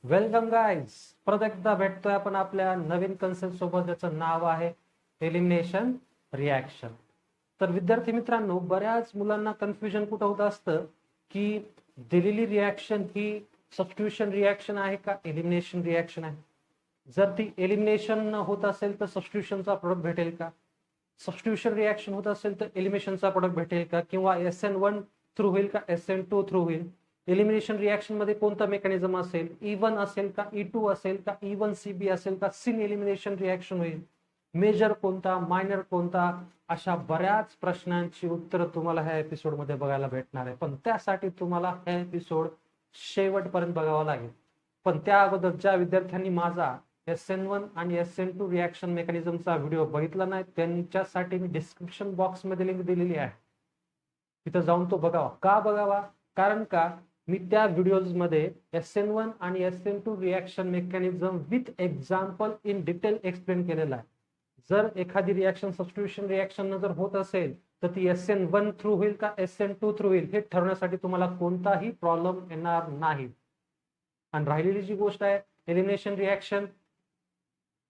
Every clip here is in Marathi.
Welcome guys. परत एकदा भेटतोय आपण आपल्या नवीन कन्सेप्ट सोबत, ज्याचं नाव आहे एलिमिनेशन रिॲक्शन. तर विद्यार्थी मित्रांनो, बऱ्याच मुलांना कन्फ्युजन कुठं होत असतं की दिलेली रिॲक्शन ही सबस्टिट्यूशन रिॲक्शन आहे का एलिमिनेशन रिॲक्शन आहे. जर ती एलिमिनेशन होत असेल तर सबस्टिट्यूशनचा प्रोडक्ट भेटेल का, सबस्टिट्यूशन रिॲक्शन होत असेल तर एलिमिनेशनचा प्रोडक्ट भेटेल का, किंवा SN1 थ्रू होईल का SN2 थ्रू होईल. एलिमिनेशन रिॲक्शन मध्ये कोणता मेकॅनिझम असेल, E1 असेल का E2 असेल का E1CB असेल का सिन एलिमिनेशन रिॲक्शन होईल, मेजर कोणता मायनर कोणता, अशा बऱ्याच प्रश्नांची उत्तर तुम्हाला ह्या एपिसोड मध्ये बघायला भेटणार आहे. पण त्यासाठी तुम्हाला हे एपिसोड शेवटपर्यंत बघावा लागेल. पण त्या अगोदर ज्या विद्यार्थ्यांनी माझा SN1 आणि SN2 रिॲक्शन मेकॅनिझमचा व्हिडिओ बघितला नाही, त्यांच्यासाठी मी डिस्क्रिप्शन बॉक्स मध्ये लिंक दिलेली आहे, तिथं जाऊन तो बघावा. का बघावा? कारण का मी त्या व्हिडिओज मध्ये SN1 आणि SN2 reaction mechanism with example in detail explain केलेला आहे. जर एखादी रिॲक्शन सबस्टिट्यूशन रिॲक्शन जर होत असेल तर ती SN1 थ्रू होईल का SN2 थ्रू होईल हे ठरवण्यासाठी तुम्हाला कोणताही प्रॉब्लेम येणार नाही. आणि राहिलेली जी गोष्ट आहे एलिमिनेशन रिॲक्शन,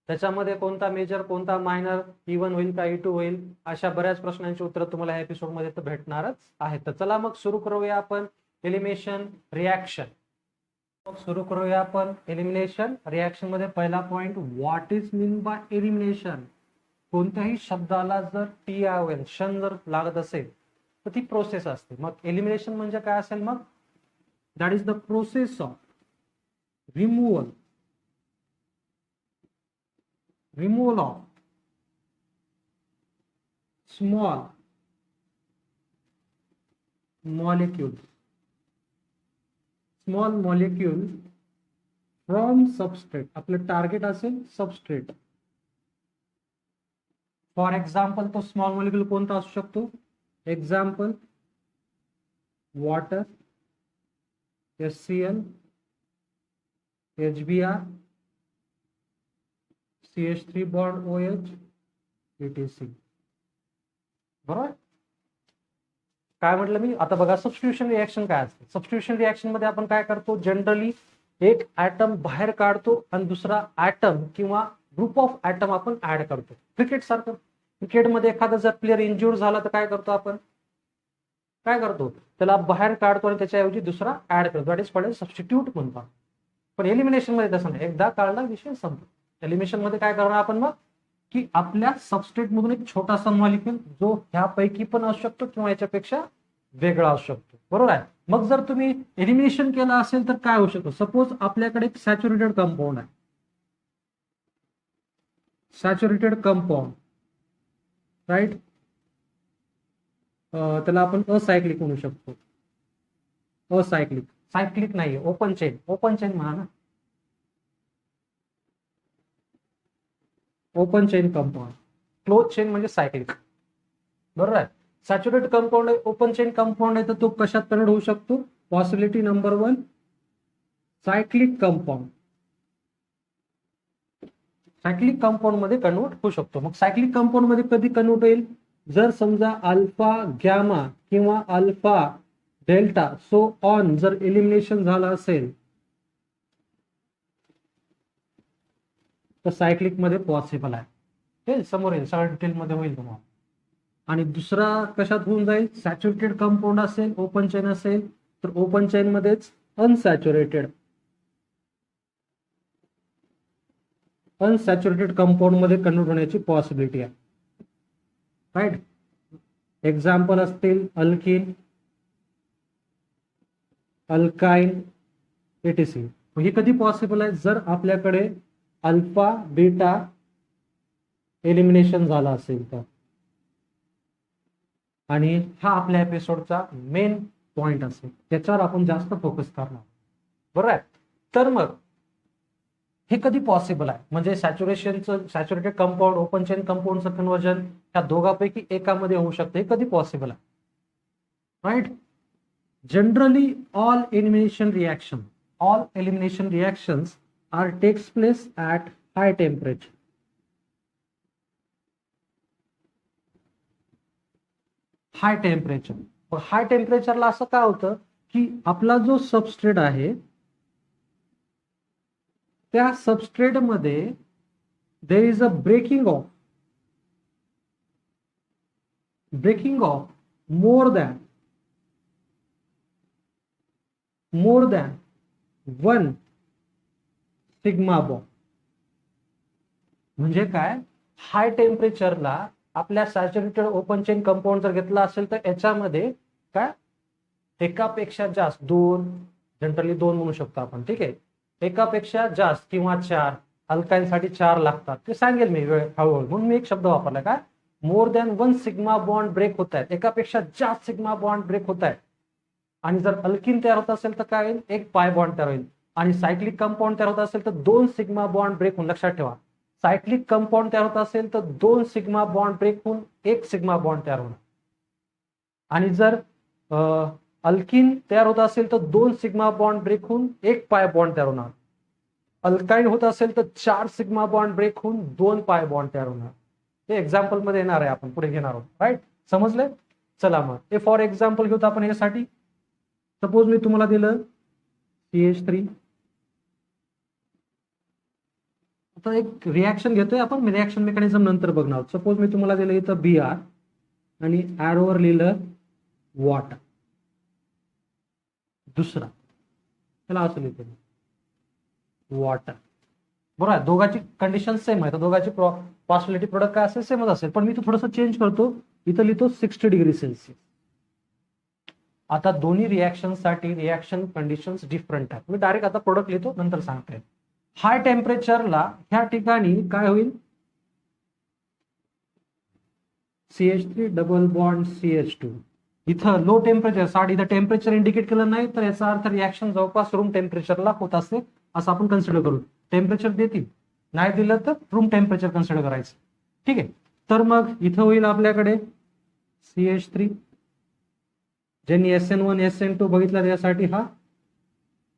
त्याच्यामध्ये कोणता मेजर कोणता मायनर, E1 होईल का E2 होईल, अशा बऱ्याच प्रश्नांची उत्तर तुम्हाला या एपिसोड मध्ये तर भेटणारच आहे. तर चला मग सुरू करूया आपण एलिमिनेशन रिॲक्शन. सुरू करूया आपण एलिमिनेशन रिॲक्शन मध्ये. पहिला point, what is mean by elimination. कोणत्याही शब्दाला जर TION शन जर लागत असेल तर ती प्रोसेस असते. मग एलिमिनेशन म्हणजे काय असेल? मग that is the process of removal of small molecule from substrate. आपलं टार्गेट असेल सबस्ट्रेट. फॉर एक्झाम्पल तो स्मॉल मॉलिक्यूल कोणता असू शकतो? Example water, HCl, HBr, CH3 bond OH, ETC. बरोबर. काय म्हटलं मी आता? बघा, सबस्टिट्यूशन रिॲक्शन काय असते. सबस्टिट्यूशन रिॲक्शन मध्ये आपण काय करतो, जनरली एक ऍटम बाहेर काढतो आणि दुसरा ऍटम किंवा ग्रुप ऑफ ऍटम आपण ऍड करतो. क्रिकेट सारखं. क्रिकेटमध्ये एखादा जर प्लेअर इंज्युअर झाला तर काय करतो आपण? काय करतो? त्याला बाहेर काढतो आणि त्याच्याऐवजी दुसरा ऍड करतो. दॅट इज कॉल्ड सबस्टिट्यूट म्हणतात. पण एलिमिनेशन मध्ये तसं नाही, एकदा काढला विषय संपतो. एलिमिनेशन मध्ये काय करणार आपण मग की आपल्या सबस्ट्रेट मधून एक छोटासा मॉलिक्यूल जो ह्यापैकी पण असू शकतो किंवा याच्यापेक्षा वेगळा असू शकतो. बरोबर आहे. मग जर तुम्ही एलिमिनेशन केलं असेल तर काय होऊ शकतं? सपोज आपल्याकडे एक सॅच्युरेटेड कंपाऊंड आहे. Saturated compound, right. त्याला आपण असायक्लिक म्हणू शकतो. असायक्लिक, सायक्लिक नाही, ओपन चेन. ओपन चेन म्हणा ना, open chain compound. Close chain म्हणजे सायक्लिक. बरोबर आहे. सॅच्युरेटेड कंपाऊंड आहे, ओपन चेन कंपाऊंड आहे, तर तो कशात कन्वर्ट होऊ शकतो? Possibility number 1, cyclic compound. Cyclic compound मध्ये कन्वर्ट होऊ शकतो. मग सायक्लिक कंपाऊंड मध्ये कधी कन्वर्ट होईल? जर समजा अल्फा गॅमा किंवा अल्फा डेल्टा सो ऑन जर एलिमिनेशन झालं असेल तर सायक्लिक मध्ये पॉसिबल आहे. हे समोर येईल, सगळ्या डिटेल मध्ये होईल तुम्हाला. आणि दुसरा कशात होऊन जाईल? सॅच्युरेटेड कंपाऊंड असेल, ओपन चेन असेल तर ओपन चेन मध्येच अनसॅच्युरेटेड कंपाऊंड मध्ये कन्वर्ट होण्याची पॉसिबिलिटी आहे. राईट. एक्झाम्पल असतील अल्किन, अल्काइन, ETC. हे कधी पॉसिबल आहे? जर आपल्याकडे अल्फा बीटा एलिमिनेशन झाला असेल तर. आणि हा आपल्या एपिसोडचा मेन पॉइंट असेल, त्याच्यावर आपण जास्त फोकस करणार. बरोबर आहे. तर मग हे कधी पॉसिबल आहे? म्हणजे सॅच्युरेटेड कंपाऊंड ओपन चेन कंपाऊंडचं कन्वर्जन ह्या दोघांपैकी एकामध्ये होऊ शकतं. हे कधी पॉसिबल आहे? Right. Generally all elimination reactions are takes place at high temperature. High temperature. High टेम्परेचरला असं काय होतं की आपला जो सबस्ट्रेट आहे त्या सबस्ट्रेट मध्ये there is a breaking of more than one sigma bond. म्हणजे काय, हाय टेम्परेचरला आपल्या सॅच्युरेटेड ओपन चेन कंपाऊंड जर घेतला असेल तर याच्यामध्ये काय एकापेक्षा जास्त, दोन, जनरली दोन म्हणू शकतो आपण, ठीक आहे, एकापेक्षा जास्त किंवा चार, अल्काईन साठी चार लागतात, ते सांगेल मी हळूहळू, म्हणून मी एक शब्द वापरला काय, more than one sigma bond break होत आहेत, एकापेक्षा जास्त सिग्मा बॉन्ड ब्रेक होत आहेत. आणि जर अल्किन तयार होत असेल तर काय होईल, एक पाय बॉन्ड तयार होईल. आणि सायक्लिक कंपाऊंड तयार होत असेल तर दोन सिग्मा बॉन्ड ब्रेक होऊन, लक्षात ठेवा, सायक्लिक कंपाऊंड तयार होत असेल तर दोन सिग्मा बॉन्ड ब्रेक होऊन एक सिग्मा बॉन्ड तयार होणार. आणि जर अल्किन तयार होत असेल तर दोन सिग्मा बॉन्ड ब्रेक होऊन एक पाय बॉन्ड तयार होणार. अल्काईन होत असेल तर चार सिग्मा बॉन्ड ब्रेक होऊन दोन पाय बॉन्ड तयार होणार. हे एक्झाम्पल मध्ये येणार आहे, आपण पुढे घेणार आहोत, राईट, समजले. चला मग हे फॉर एक्झाम्पल घेतो आपण यासाठी. सपोज मी तुम्हाला दिलं CH3, आता एक रिॲक्शन घेतोय आपण, रिॲक्शन मेकॅनिझम नंतर बघणार आहोत. सपोज मी तुम्हाला दिलं इथं Br आणि ॲरोवर लिहिलं वॉटर, दुसरा त्याला असं लिहितो वॉटर, बरोबर आहे. दोघांची कंडिशन सेम आहे, तर दोघांची पॉसिबिलिटी प्रोडक्ट काय असेल सेमच असेल, पण मी तो थोडंसं चेंज करतो, इथं लिहितो 60 डिग्री सेल्सिअस. आता दोन्ही रिॲक्शन साठी रिॲक्शन कंडिशन्स डिफरंट आहेत. मी डायरेक्ट आता प्रोडक्ट लिहितो, नंतर सांगते. हाय टेम्परेचरला ह्या ठिकाणी काय होईल, CH3 डबल बॉन्ड CH2. इथं लो टेम्परेचर 60, इथं टेम्परेचर इंडिकेट केलं नाही तर याचा अर्थ रिॲक्शन जवळपास रूम टेम्परेचरला होत असते असं आपण कन्सिडर करू. टेम्परेचर देतील, नाही दिलं तर रूम टेम्परेचर कन्सिडर करायचं, ठीक आहे. तर मग इथं होईल आपल्याकडे CH3, ज्यांनी SN1 SN2 बघितला त्यासाठी हा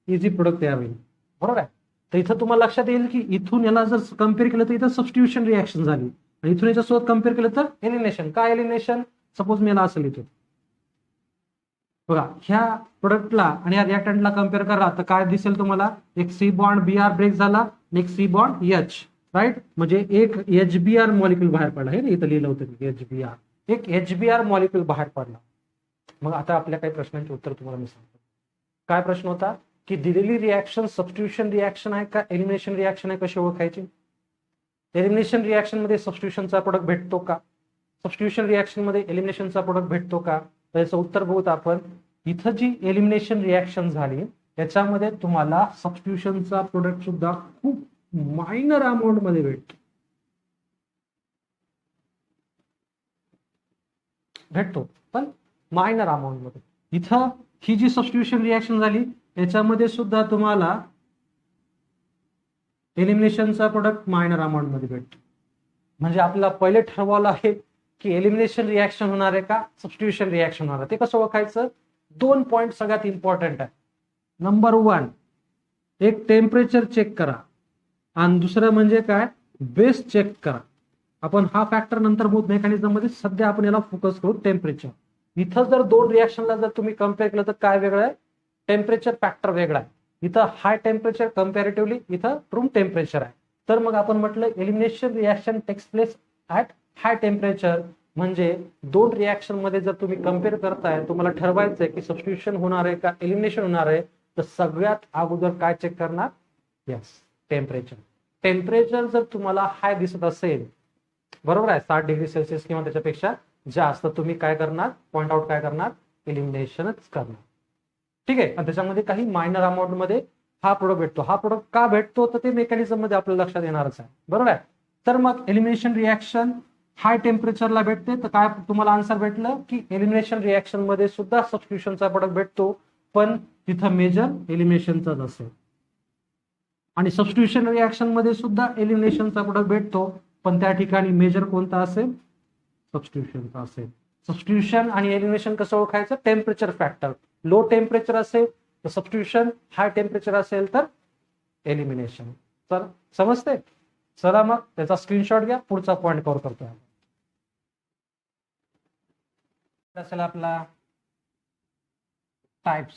इझी प्रोडक्ट तयार होईल, बरोबर आहे. तर इथं तुम्हाला लक्षात येईल की इथून याला जर कम्पेअर केलं तर इथं सबस्टिट्यूशन रिॲक्शन झाली, आणि इथून याच्यासोबत कम्पेअर केलं तर एलिमिनेशन. काय एलिमिनेशन, सपोज मी याला असं लिहितो बघा, ह्या प्रोडक्टला आणि या रिॲक्टंटला कम्पेअर करा तर काय दिसेल तुम्हाला, एक C बॉन्ड Br ब्रेक झाला आणि एक C बॉन्ड H, राईट, म्हणजे एक HBr मॉलिक्यूल बाहेर पडला, हे इथं लिहिलं होतं HBr, एक HBr मॉलिक्यूल बाहेर पडला. मग आता आपल्या काही प्रश्नांचे उत्तर तुम्हाला मी सांगतो. काय प्रश्न होता की दिलेली रिॲक्शन सबस्टिट्यूशन रिॲक्शन आहे का एलिमिनेशन रिॲक्शन आहे, कशी ओळखायची. एलिमिनेशन रिॲक्शन मध्ये सबस्टिट्यूशनचा प्रोडक्ट भेटतो का, सबस्टिट्यूशन रिॲक्शन मध्ये एलिमिनेशनचा प्रोडक्ट भेटतो का, तर याचं उत्तर बघूत आपण. इथं जी एलिमिनेशन रिॲक्शन झाली याच्यामध्ये तुम्हाला सबस्टिट्यूशनचा प्रोडक्ट सुद्धा खूप मायनर अमाऊंट मध्ये भेटतो, पण मायनर अमाऊंट मध्ये. इथं ही जी सबस्टिट्यूशन रिॲक्शन झाली याच्यामध्ये सुद्धा तुम्हाला एलिमिनेशनचा प्रोडक्ट मायनर अमाऊंट मध्ये भेटतो. म्हणजे आपल्याला पहिले ठरवायला आहे की एलिमिनेशन रिॲक्शन होणार आहे का सबस्टिट्यूशन रिॲक्शन होणार आहे. ते कसं ओळखायचं, दोन पॉइंट सगळ्यात इम्पॉर्टंट आहे. नंबर 1, एक टेम्परेचर चेक करा, आणि दुसरं म्हणजे काय, बेस चेक करा. आपण हा फॅक्टर नंतर बोथ मेकॅनिझम मध्ये, सध्या आपण याला फोकस करू टेम्परेचर. इथं जर दोन रिॲक्शनला जर तुम्ही कम्पेअर केलं तर काय वेगळं आहे, टेम्परेचर फॅक्टर वेगळा आहे. इथं हाय टेम्परेचर कम्पॅरेटिव्हली इथं रूम टेम्परेचर आहे. तर मग आपण म्हटलं elimination reaction takes place at high temperature, म्हणजे दोन रिॲक्शन मध्ये जर तुम्ही कम्पेअर करताय, तुम्हाला ठरवायचंय की सबस्टिट्यूशन होणार आहे का एलिमिनेशन होणार आहे, तर सगळ्यात अगोदर काय चेक करणार, यस, टेम्परेचर. टेम्परेचर जर तुम्हाला हाय दिसत असेल, बरोबर आहे, 60 डिग्री सेल्सिअस किंवा त्याच्यापेक्षा जास्त, तुम्ही काय करणार, पॉइंट आउट काय करणार, एलिमिनेशनच करणार, ठीक आहे. आणि त्याच्यामध्ये काही मायनर अमाऊंट मध्ये हा प्रोडक्ट भेटतो. हा प्रोडक्ट का भेटतो तर ते मेकॅनिझम मध्ये आपल्या लक्षात येणारच आहे, बरोबर आहे. तर मग एलिमिनेशन रिॲक्शन हाय टेम्परेचरला भेटते, तर काय तुम्हाला आन्सर भेटलं की एलिमिनेशन रिॲक्शन मध्ये सुद्धा सबस्टिट्यूशनचा प्रोडक्ट भेटतो, पण तिथं मेजर एलिमिनेशनचाच असेल. आणि सबस्टिट्यूशन रिॲक्शन मध्ये सुद्धा एलिमिनेशनचा प्रोडक्ट भेटतो, पण त्या ठिकाणी मेजर कोणता असेल, सबस्टिट्यूशनचा असेल. सबस्टिट्यूशन आणि एलिमिनेशन कसं ओळखायचं, टेम्परेचर फॅक्टर. लो टेम्परेचर असेल तर सबस्टिट्यूशन, हाय टेम्परेचर असेल तर एलिमिनेशन. तर समजते. चला मग त्याचा स्क्रीनशॉट घ्या, पुढचा पॉइंट कव्हर करतोय. असेल आपला टाइप्स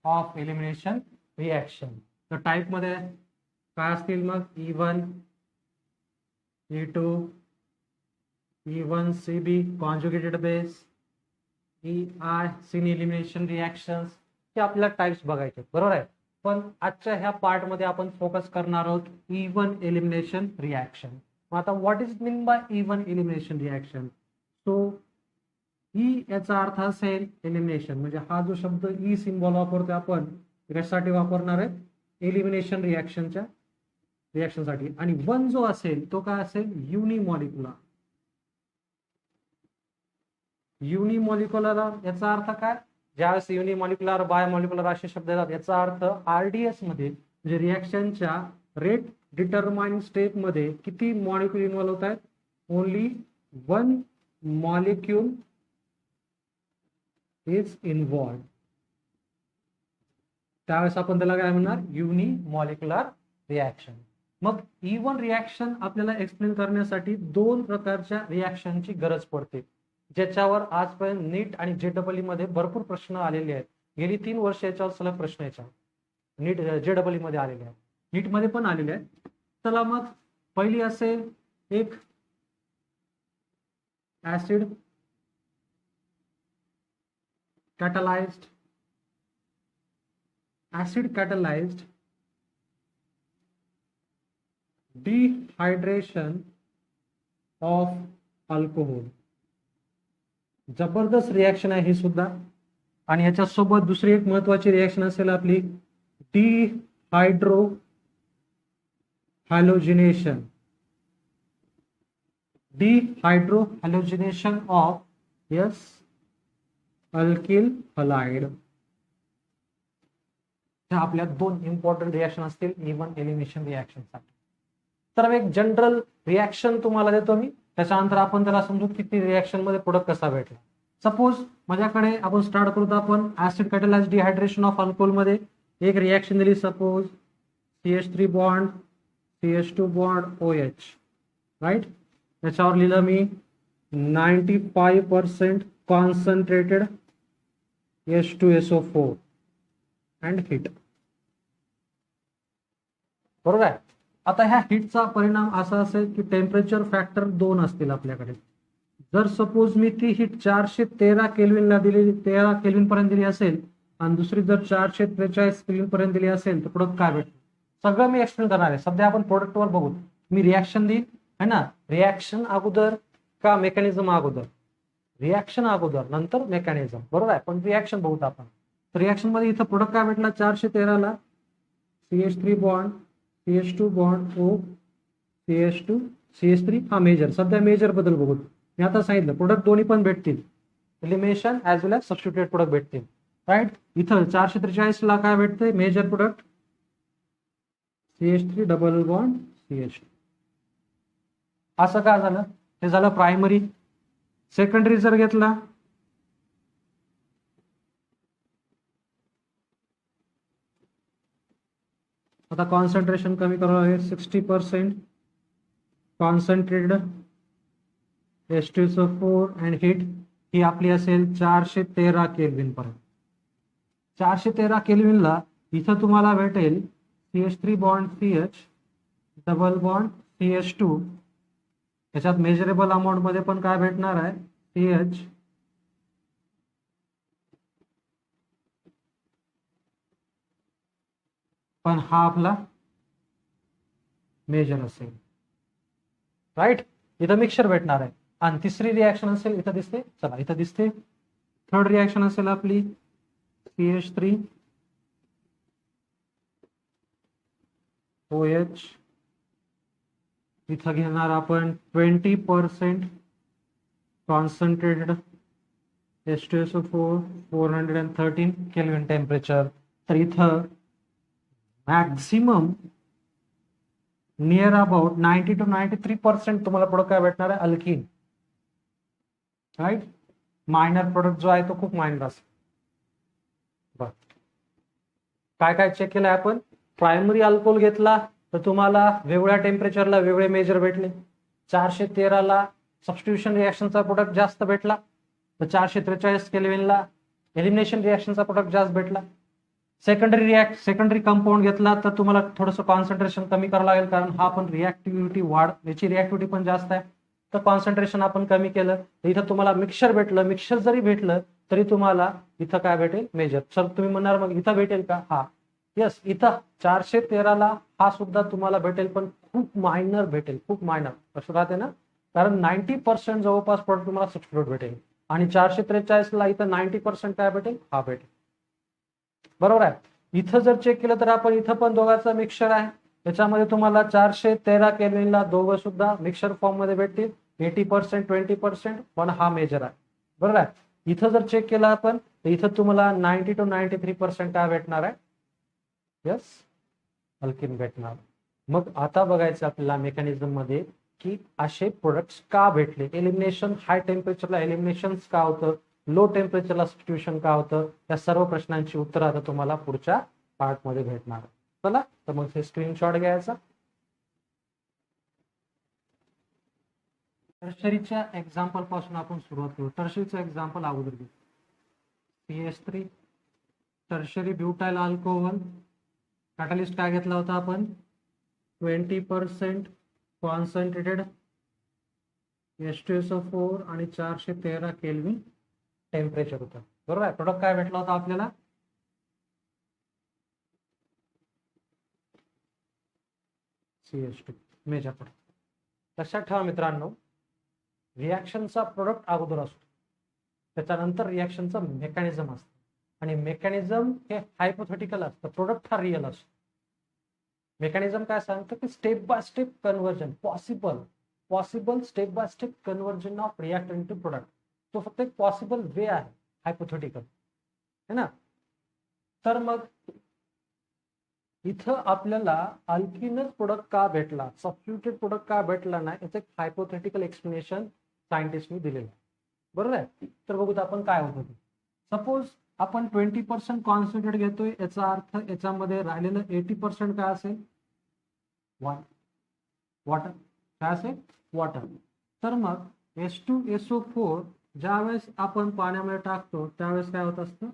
ऑफ एलिमिनेशन रिॲक्शन. तर टाईप मध्ये काय असतील मग E1 E2 E1CB conjugated base EI syn elimination reactions हे आपल्याला टाइप्स बघायचे बरोबर आहे. पण आजच्या ह्या पार्ट मध्ये आपण फोकस करणार आहोत E1 एलिमिनेशन रिॲक्शन. मग आता what is mean by E1 elimination reaction. So E याचा अर्थ असेल एलिमिनेशन, म्हणजे हा जो शब्द ई सिम्बॉल वापरतो आपण कशासाठी वापरणार आहे एलिमिनेशन रिॲक्शनच्या रिॲक्शनसाठी. आणि वन जो असेल तो काय असेल युनिमॉलिक्युलर. युनिमॉलिक्युलर याचा अर्थ काय, ज्यावेळेस युनिमॉलिक्युलर बायोमॉलिक्युलर असे शब्द येतात याचा अर्थ आरडीएस मध्ये म्हणजे रिॲक्शनच्या रेट डिटरमाइन स्टेप मध्ये किती मॉलिक्यूल इन्व्हॉल्व होत आहेत, only one molecule is involve. त्यावेळेस आपण त्याला काय म्हणणार युनिमॉलिक्युलर रिॲक्शन. मग E1 रिॲक्शन आपल्याला एक्सप्लेन करण्यासाठी दोन प्रकारच्या रिॲक्शनची गरज पडते, ज्याच्यावर आजपर्यंत नीट आणि JEE मध्ये भरपूर प्रश्न आलेले आहेत. गेली 3 वर्ष याच्यावर सलग प्रश्न याच्या नीट JEE मध्ये आलेले आहेत, नीट मध्ये पण आलेले आहेत. चला मग पहिली असेल एक acid catalyzed dehydration of alcohol. जबरदस्त रिॲक्शन आहे ही सुद्धा. आणि याच्या सोबत दुसरी एक महत्वाची रिॲक्शन असेल आपली डिहायड्रो हॅलोजिनेशन. डिहायड्रो हॅलोजिनेशन ऑफ यस अल्किल हलाइड. ह्या आपल्या दोन इम्पॉर्टंट रिॲक्शन असतील E1 एलिमिनेशन रिॲक्शन साठी. तर एक जनरल रिॲक्शन तुम्हाला देतो मी, त्याच्यानंतर आपण त्याला समजू किती रिॲक्शन मध्ये प्रोडक्ट कसा भेटला. सपोज माझ्याकडे आपण स्टार्ट करू, आपण acid catalysed dehydration of alcohol मध्ये एक रिॲक्शन दिली. Suppose CH3 bond CH2 bond OH right. त्याच्यावर लिहिलं मी 95% कॉन्सन्ट्रेटेड H2SO4 अँड हिट. बरोबर आहे. आता ह्या हिटचा परिणाम असा असेल की टेम्परेचर फॅक्टर 2 असतील आपल्याकडे. जर सपोज मी ती हिट 413 केल्विनला दिली, 13 केल्विन पर्यंत दिली असेल आणि दुसरी जर 443 केल्विन पर्यंत दिली असेल तर प्रोडक्ट काय भेटतो सगळं मी एक्सप्लेन करणार आहे. सध्या आपण प्रोडक्टवर बघू. मी रिॲक्शन देईन है ना, रिॲक्शन अगोदर का मेकॅनिझम अगोदर, रिॲक्शन अगोदर नंतर मेकॅनिझम बरोबर आहे. पण रिॲक्शन बघूत आपण. रिॲक्शन मध्ये इथं प्रोडक्ट काय भेटला 413 ला CH3 bond CH2 bond O CH2 CH3 हा मेजर. सध्या मेजर बद्दल बघू. मी आता सांगितलं प्रोडक्ट दोन्ही पण भेटतील, एलिमिनेशन ऍज वेल एज सबस्टिट्यूटेड प्रोडक्ट भेटतील राईट. इथं 443 ला काय भेटते major product CH3 double bond CH2. असं काय झालं, हे झालं प्रायमरी. सेकंडरी जर घेतला आता कॉन्सन्ट्रेशन कमी करावं लागेल. 60% कॉन्सन्ट्रेटेड H2SO4 अँड हिट ही आपली असेल 413 केल्विन पर्यंत. 413 केल्विनला इथं तुम्हाला भेटेल CH3 bond CH double bond CH2. त्याच्यात मेजरेबल अमाऊंट मध्ये पण काय भेटणार आहे CH पण हा आपला मेजर असेल राईट. इथं मिक्सचर भेटणार आहे. आणि तिसरी रिॲक्शन असेल इथं दिसते, चला इथं दिसते. थर्ड रिॲक्शन असेल आपली CH3 OH. इथं घेणार आपण 20% कॉन्सन्ट्रेटेड H2SO4 413 केल्विन टेम्परेचर. तर इथं मॅक्सिमम नियर अबाउट 90 to 93% तुम्हाला प्रोडक्ट काय भेटणार आहे अल्किन राईट. मायनर प्रोडक्ट जो आहे तो खूप मायनर असेल. बर काय काय चेक केलंय आपण. प्रायमरी अल्कोहोल घेतला तर तुम्हाला वेगळ्या टेम्परेचरला वेगळे मेजर भेटले. 413 ला सबस्टिट्यूशन रिॲक्शनचा प्रोडक्ट जास्त भेटला, तर 443 केल्विनला एलिमिनेशन रिॲक्शनचा प्रोडक्ट जास्त भेटला. सेकंडरी कंपाऊंड घेतला तर तुम्हाला थोडंसं कॉन्सन्ट्रेशन कमी करावं लागेल, कारण हा पण रिॲक्टिव्हिटी याची रिॲक्टिव्हिटी पण जास्त आहे, तर कॉन्सन्ट्रेशन आपण कमी केलं तर इथं तुम्हाला मिक्सर भेटलं. मिक्सर जरी भेटलं तरी तुम्हाला इथं काय भेटेल, मेजर. सर तुम्ही म्हणणार मग इथं भेटेल का? हा, यस, इथं 413ला हा सुद्धा तुम्हाला भेटेल, पण खूप मायनर भेटेल, खूप मायनर. कसं राहते ना, कारण 90% जवळपास प्रोडक्ट तुम्हाला सबस्टिट्यूट भेटेल, आणि 443ला इथं 90% काय भेटेल, हा भेटेल. बरोबर आहे. इथं जर चेक केलं तर आपण इथं पण दोघांचा मिक्सचर आहे, त्याच्यामध्ये तुम्हाला 413 केल्विनला दोघं सुद्धा मिक्सचर फॉर्म मध्ये भेटतील. 80% 20%, पण हा मेजर आहे. बरोबर आहे. इथं जर चेक केलं आपण तर इथं तुम्हाला 90 to 93% काय भेटणार आहे, यस, अल्किन भेटणार. मग आता बघायचं आपल्याला मेकॅनिझम मध्ये की असे प्रोडक्ट्स का भेटले. एलिमिनेशन हाय टेम्परेचरला एलिमिनेशन का होतं, लो टेम्परेचरला सबस्टिट्यूशन का होतं, या सर्व प्रश्नांची उत्तर आता तुम्हाला पुढच्या पार्ट मध्ये भेटणार. चला तर मग हे स्क्रीनशॉट घ्यायचा. टर्शरीच्या एक्झाम्पल पासून आपण सुरुवात करू. टर्शरीचं एक्झाम्पल अगोदर घेऊ. CH3 tertiary butyl alcohol, catalyst काय घेतला होता आपण, 20% कॉन्सन्ट्रेटेड H2SO4 आणि 413 केल्विन टेम्परेचर होतं. बरोबर आहे. प्रोडक्ट काय भेटला होता आपल्याला, CH2 मेजर प्रोडक्ट. लक्षात ठेवा मित्रांनो, रिॲक्शनचा प्रोडक्ट अगोदर असतो, त्याच्यानंतर रिॲक्शनचं मेकॅनिझम असतं, आणि मेकॅनिझम हे हायपोथेटिकल असतं, प्रोडक्ट हा रिअल असतो. मेकॅनिझम काय सांगतं की step by step conversion possible step by step conversion of reactant to product. तो फक्त एक पॉसिबल वे आहे, हायपोथेटिकल है ना. तर मग इथं आपल्याला अल्किनच प्रोडक्ट का भेटला, सबस्टिट्यूटेड प्रोडक्ट का भेटला नाही, याचं एक हायपोथेटिकल एक्सप्लेनेशन सायंटिस्टनी दिलेलं आहे. बरोबर आहे. तर बघूत आपण काय होतं ते. सपोज आपण 20% कॉन्सन्ट्रेट घेतोय, याचा अर्थ याच्यामध्ये राहिलेलं 80% काय असेल, वॉटर. काय असेल, वॉटर. तर मग H2SO4 ज्यावेळेस आपण पाण्यामध्ये टाकतो त्यावेळेस काय होत असतं,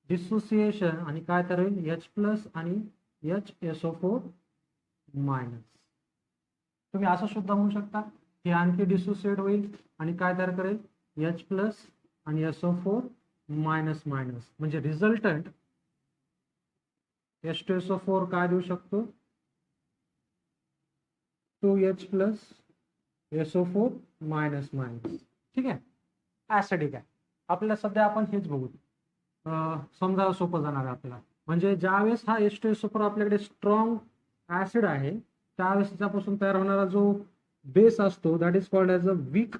डिसोसिएशन, आणि काय तर होईल H+ आणि HSO4-. तुम्ही असं सुद्धा म्हणू शकता की आणखी डिसोसिएट होईल आणि काय तयार करेल, H+ आणि SO4-. म्हणजे रिझल्टंट H2SO4 काय देऊ शकतो, 2H+ SO4-. ठीक आहे. ऍसिडिक आहे. आपल्याला सध्या आपण हेच बघू, समजायला सोपं जाणार आहे आपल्याला. म्हणजे ज्यावेळेस हा H2SO4 आपल्याकडे स्ट्रॉंग ऍसिड आहे, त्यावेळेस त्याच्यापासून तयार होणारा जो बेस असतो that is called as a week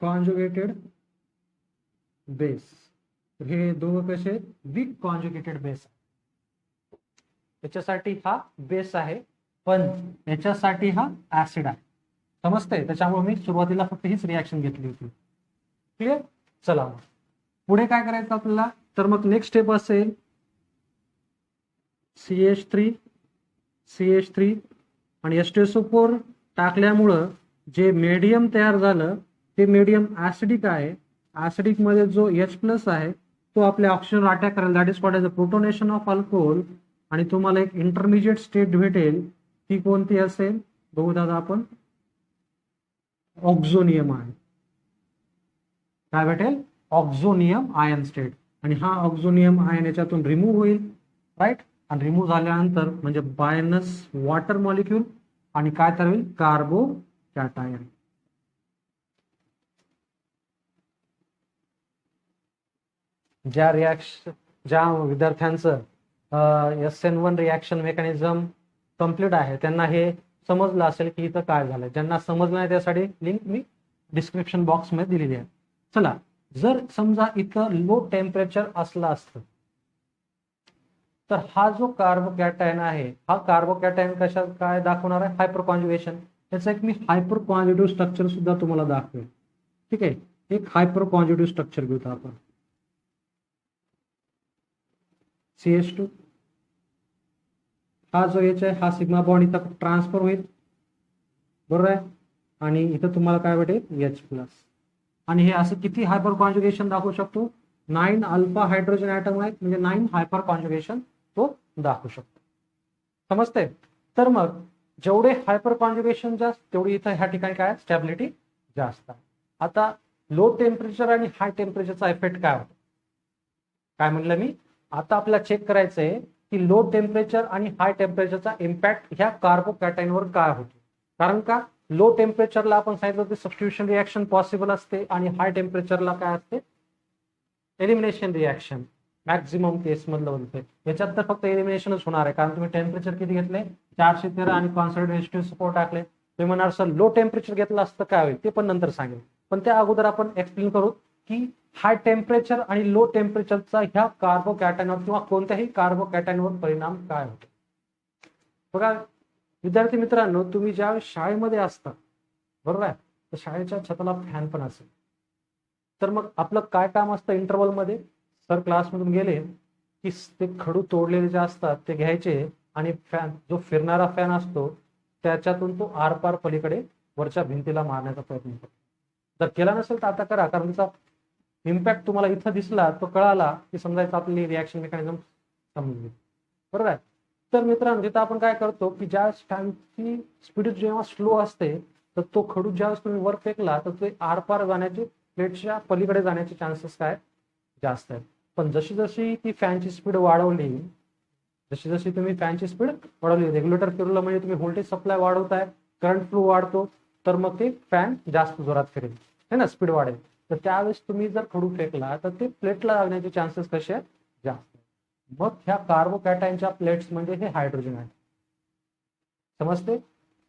conjugated base. हे दोघं कसे आहेत, वीक कॉन्जुगेटेड बेस. याच्यासाठी हा बेस आहे, पण याच्यासाठी हा ऍसिड आहे. समजतंय. त्याच्यामुळे मी सुरुवातीला फक्त हीच रिॲक्शन घेतली होती. क्लिअर. चला मग पुढे काय करायचं आपल्याला, तर मग नेक्स्ट स्टेप असेल CH3 आणि H2SO4 टाकल्यामुळं जे मीडियम तयार झालं ते मीडियम ऍसिडिक आहे. ऍसिडिक मध्ये जो H+ आहे तो आपल्या ऑक्सिजन अटॅक करेल, that is called as a protonation of alcohol, आणि तुम्हाला एक इंटरमिजिएट स्टेट भेटेल. ती कोणती असेल, बघू दादा आपण, ऑक्झोनियम आहे. काय भेटेल, ऑक्झोनियम आयन स्टेट. आणि हा ऑक्झोनियम आयन याच्यातून रिमूव्ह होईल, राईट. आणि रिमूव्ह झाल्यानंतर म्हणजे बायनस वॉटर मॉलिक्यूल, आणि काय तर होईल, कार्बो कॅटायन. ज्या विद्यार्थ्यांचं SN1 रिॲक्शन मेकॅनिझम कम्प्लीट आहे त्यांना हे समजलं असेल की इथं काय झालंय. ज्यांना समजलं नाही त्यासाठी लिंक मी डिस्क्रिप्शन बॉक्स मध्ये दिलेली आहे. चला, जर समजा इथं लो टेम्परेचर असलं असतं तर हा जो कार्बोकॅटायन आहे, हा कार्बोकॅटायन कशा काय दाखवणार आहे, हायपर कॉन्जुगेशन. त्याचं एक मी हायपर कॉन्जुगेटिव्ह स्ट्रक्चर सुद्धा तुम्हाला दाखवेल. ठीक आहे. एक हायपर कॉन्जुगेटिव्ह स्ट्रक्चर घेऊ आपण. CH2 हा जो H आहे हा सिग्मा बॉन्ड इथं ट्रान्सफर होईल, बरोबर आहे. आणि इथं तुम्हाला काय भेटेल, H+. आणि हे असं किती हायपर कॉन्जुगेशन दाखवू शकतो, 9 अल्फा हायड्रोजन ऍटम आहेत, म्हणजे 9 हायपर कॉन्जुगेशन तो दाखवू शकतो. समजते? तर मग जेवढे हायपर कॉन्जुगेशन जास्त तेवढी इथं ह्या ठिकाणी काय स्टॅबिलिटी जास्त आहे. आता लो टेम्परेचर आणि हाय टेम्परेचरचा इफेक्ट काय होतो, काय म्हणलं मी, आता आपल्याला चेक करायचंय की लो टेम्परेचर आणि हाय टेम्परेचरचा इम्पॅक्ट ह्या कार्बोकॅटायनवर काय होतो. कारण का लो टेम्परेचरला आपण सांगितलं की सबस्टिट्यूशन रिएक्शन पॉसिबल असते आणि हाय टेम्परेचरला काय असते, एलिमिनेशन रिएक्शन मॅक्झिमम केस मधलं बोलतोय. याच्यात तर फक्त एलिमिनेशनच होणार आहे, कारण तुम्ही टेम्परेचर किती घेतले 413 आणि कॉन्सन्ट्रेटेड सपोर्ट टाकले. तुम्ही म्हणाल सर लो टेम्परेचर घेतलं असतं काय होईल, ते पण नंतर सांगेल. पण त्या अगोदर आपण एक्सप्लेन करू की हाय टेम्परेचर आणि लो टेम्परेचरचा ह्या कार्बोकॅटायनवर किंवा कोणत्याही कार्बोकॅटायनवर परिणाम काय होतो. बघा विद्यार्थी मित्रांनो, तुम्ही ज्या शाळेमध्ये असता बरोबर आहे, तर शाळेच्या छताला फॅन पण असेल. तर मग आपलं काय काम असतं इंटरव्हलमध्ये, सर क्लासमधून गेले की ते खडू तोडलेले जे असतात ते घ्यायचे आणि फॅन जो फिरणारा फॅन असतो त्याच्यातून तो आरपार पलीकडे वरच्या भिंतीला मारण्याचा प्रयत्न करतो. जर केला नसेल तर आता करा, कारण त्याचा इम्पॅक्ट तुम्हाला इथं दिसला तो कळाला की समजायचं आपली रिॲक्शन मेकॅनिझम समजली. बरोबर आहे. तर मित्रांनो तिथं आपण काय करतो की ज्या फॅनची स्पीड जेव्हा स्लो असते तर तो खडू ज्यावेळेस तुम्ही वर फेकला तर ते आरपार जाण्याचे, प्लेटच्या पलीकडे जाण्याचे चान्सेस काय जास्त आहेत. पण जशी जशी ती फॅनची स्पीड वाढवली, जशी जशी तुम्ही फॅनची स्पीड वाढवली, रेग्युलेटर फिरवलं म्हणजे तुम्ही व्होल्टेज सप्लाय वाढवताय, करंट फ्लो वाढतो, तर मग ते फॅन जास्त जोरात फिरेल है ना, स्पीड वाढेल. तर त्यावेळेस तुम्ही जर खडू फेकला तर ते प्लेटला लागण्याचे चान्सेस कसे आहेत जास्त. मग ह्या कार्बोकॅटायनच्या प्लेट्स म्हणजे हे हायड्रोजन आहे. समजते?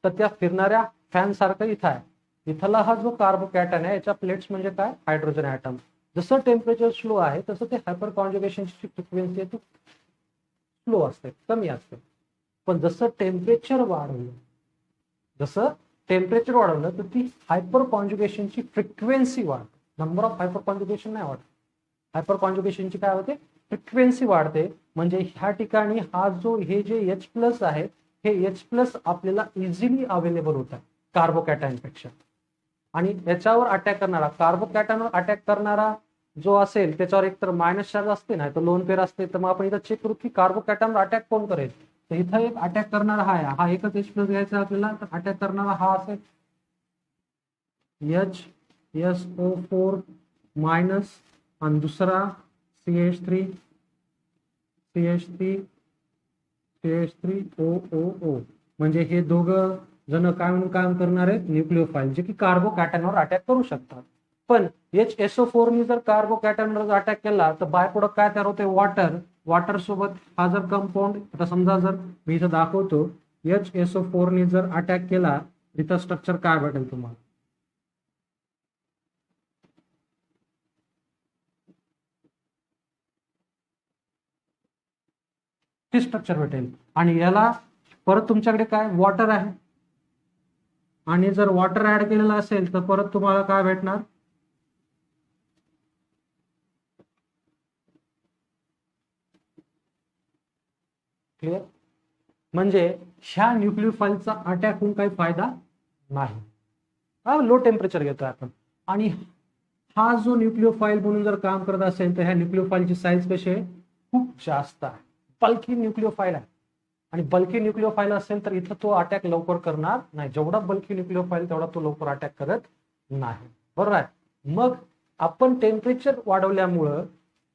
तर त्या फिरणाऱ्या फॅन सारखं इथं आहे. इथला हा जो कार्बोकॅटन आहे याच्या प्लेट्स म्हणजे काय हायड्रोजन ॲटम. जसं टेम्परेचर स्लो आहे तसं ते हायपर कॉन्जुगेशनची फ्रिक्वेन्सी आहे ती स्लो असते, कमी असते. पण जसं टेम्परेचर वाढवलं, जसं टेम्परेचर वाढवलं तर ती हायपर कॉन्जुगेशनची फ्रिक्वेन्सी वाढते. नंबर ऑफ हायपर कॉन्जुगेशन नाही वाढत, हायपर कॉन्जुगेशनची काय होते फ्रिक्वेन्सी वाढते. म्हणजे ह्या ठिकाणी हा जो हे जे H प्लस आहे हे H प्लस आपल्याला इझिली अवेलेबल होत आहे कार्बोकॅटायनपेक्षा. आणि याच्यावर अटॅक करणारा, कार्बोकॅटायनवर अटॅक करणारा जो असेल त्याच्यावर एकतर मायनस चार्ज असते नाही तर लोन पेअर असते. तर मग आपण इथं चेक करू की कार्बोकॅटायनवर अटॅक कोण करेल. तर इथं एक अटॅक करणारा हा एकच H प्लस घ्यायचा आपल्याला. तर अटॅक करणारा हा असेल HSO4 मायनस आणि दुसरा CH3OOO. म्हणजे हे दोघं जण काय म्हणून काम करणार आहेत, न्यूक्लिओफाईल, जे की कार्बोकॅटायनवर अटॅक करू शकतात. पण HSO4 ने जर कार्बोकॅटायनवर अटॅक केला तर बाय प्रोडक्ट काय तयार होते, वॉटर. वॉटर सोबत हा जर कंपाऊंड, आता समजा जर मी इथं दाखवतो HSO4 ने जर अटॅक केला इथं स्ट्रक्चर काय भेटेल तुम्हाला, ते स्ट्रक्चर भेटेल. आणि याला परत तुमच्याकडे काय वॉटर आहे, आणि जर वॉटर ऍड केलेला असेल तर परत तुम्हाला काय भेटणार, क्लिअर. म्हणजे ह्या न्यूक्लिओफाईलचा अटॅक होऊन काही फायदा नाही. हा लो टेम्परेचर घेतोय आपण. आणि हा जो न्यूक्लिओफाईल म्हणून जर काम करत असेल तर ह्या न्यूक्लिओफाईलची साईज कशी आहे, खूप जास्त आहे, बल्की न्यूक्लिओफाईल आहे. आणि बल्की न्यूक्लिओफाईल असेल तर इथं तो अटॅक लवकर करणार नाही. जेवढा बल्की न्यूक्लिओफाईल तेवढा तो लवकर अटॅक करत नाही. बरोबर आहे. मग आपण टेम्परेचर वाढवल्यामुळं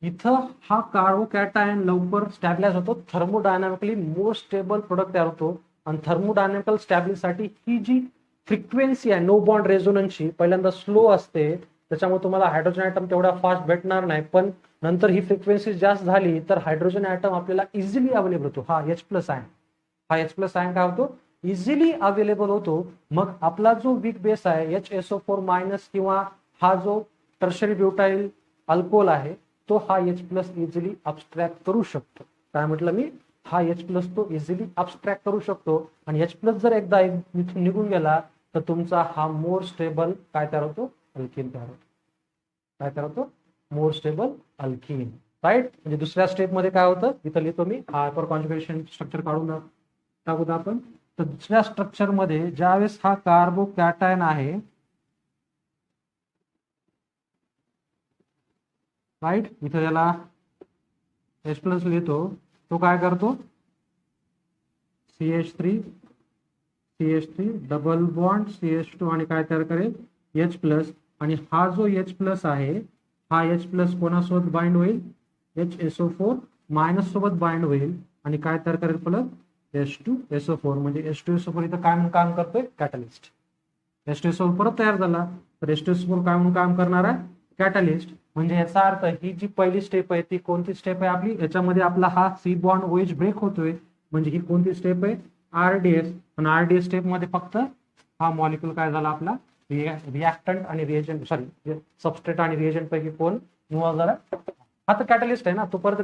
इथं हा कार्बोकॅटायन लवकर स्टॅबिलाइज होतो, थर्मोडायनामिकली मोर स्टेबल प्रोडक्ट तयार होतो. आणि थर्मोडायनामिकल स्टॅबिलिटीसाठी ही जी फ्रिक्वेन्सी आहे नो बॉन्ड रेझोनन्सची पहिल्यांदा स्लो असते, त्याच्यामुळे तुम्हाला हायड्रोजन ॲटम तेवढा फास्ट भेटणार नाही. पण नंतर ही फ्रिक्वेन्सी जास्त झाली तर हायड्रोजन ॲटम आपल्याला इझिली अवेलेबल होतो. हा H प्लस आयन, हा H प्लस आयन काय होतो, इझिली अवेलेबल होतो. मग आपला जो वीक बेस आहे HSO4 मायनस किंवा हा जो टर्शरी ब्युटाइल अल्कोहोल आहे तो हा H प्लस इझिली अब्स्ट्रॅक्ट करू शकतो. काय म्हटलं मी, हा H प्लस तो इझिली अब्स्ट्रॅक्ट करू शकतो. आणि H प्लस जर एकदा इथून निघून गेला तर तुमचा हा मोर स्टेबल काय तयार होतो, अल्कीन तयार होतो. काय तयार होतो, मोर स्टेबल अल्कीन. राईट. म्हणजे दुसऱ्या स्टेप मध्ये काय होतं, इथं लिहितो मी, हायपर कॉन्जुगेशन स्ट्रक्चर काढून टाकूत आपण. तर दुसऱ्या स्ट्रक्चर मध्ये ज्यावेळेस हा कार्बोकॅटायन आहे राईट. इथं याला H+ लिहितो, तो काय करतो CH3 डबल बॉन्ड CH2 आणि काय तयार करेल H+, आणि हा जो H+ आहे हा H+ कोणासोबत बाइंड होईल HSO4 मायनस सोबत बाइंड होईल आणि काय तयार करेल परत H2SO4. म्हणजे H2SO4 इथं काय म्हणून काम करतोय कॅटलिस्ट. H2SO4 परत तयार झाला तर H2SO4 काय म्हणून काम करणार आहे कॅटलिस्ट. म्हणजे याचा अर्थ ही जी पहिली स्टेप आहे ती कोणती स्टेप आहे आपली, याच्यामध्ये आपला हा C बॉन्ड OH ब्रेक होतोय. म्हणजे ही कोणती स्टेप आहे RDS. आणि RDS स्टेप मध्ये फक्त हा मॉलिक्यूल काय झाला आपला रिॲक्टंट आणि रिएजंट सॉरी सबस्ट्रेट आणि रिएजंट पैकी कोण मूव्ह झाला, हा तर कॅटलिस्ट आहे ना, तो परत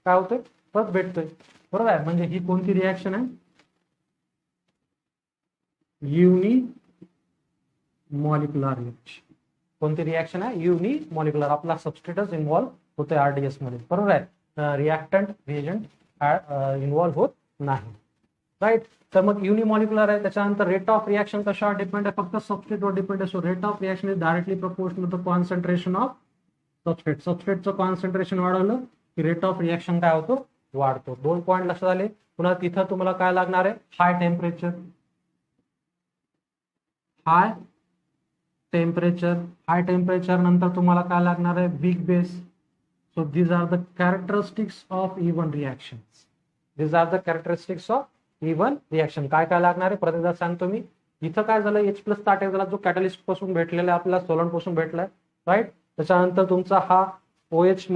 काय होतोय परत भेटतोय. बरोबर आहे. म्हणजे ही कोणती रिॲक्शन आहे युनि मॉलिक्युलर रिॲक्शन. कोणती रिॲक्शन आहे युनि मॉलिक्युलर. आपला सबस्ट्रेटच इन्व्हॉल्व होतोय RDS मध्ये. बरोबर आहे. रिॲक्टंट रिएजंट इन्व्हॉल्व होत नाही. राईट. तर मग युनिमॉलिक्युलर आहे. त्याच्यानंतर रेट ऑफ रिएक्शन कशावर डिपेंड आहे फक्त सबस्ट्रेटवर डिपेंड आहे. So rate of reaction is directly proportional to concentration of substrate. सबस्ट्रेटचं कॉन्सन्ट्रेशन वाढवलं की रेट ऑफ रिएक्शन काय होतो वाढतो. 2 पॉईंट लक्षात आले. पुन्हा तिथं तुम्हाला काय लागणार आहे हाय टेम्परेचर. हाय टेम्परेचर नंतर तुम्हाला काय लागणार आहे big base. So these are the characteristics of even reactions. These are the characteristics of even reaction. काय काय लागणार आहे परत एकदा सांगतो मी. इथं काय झालं H+ स्टार्ट झाला जो कॅटलिस्ट पासून भेटलेला आपल्याला सोलंट पासून भेटलाय. राईट. त्याच्यानंतर तुमचा हा OH-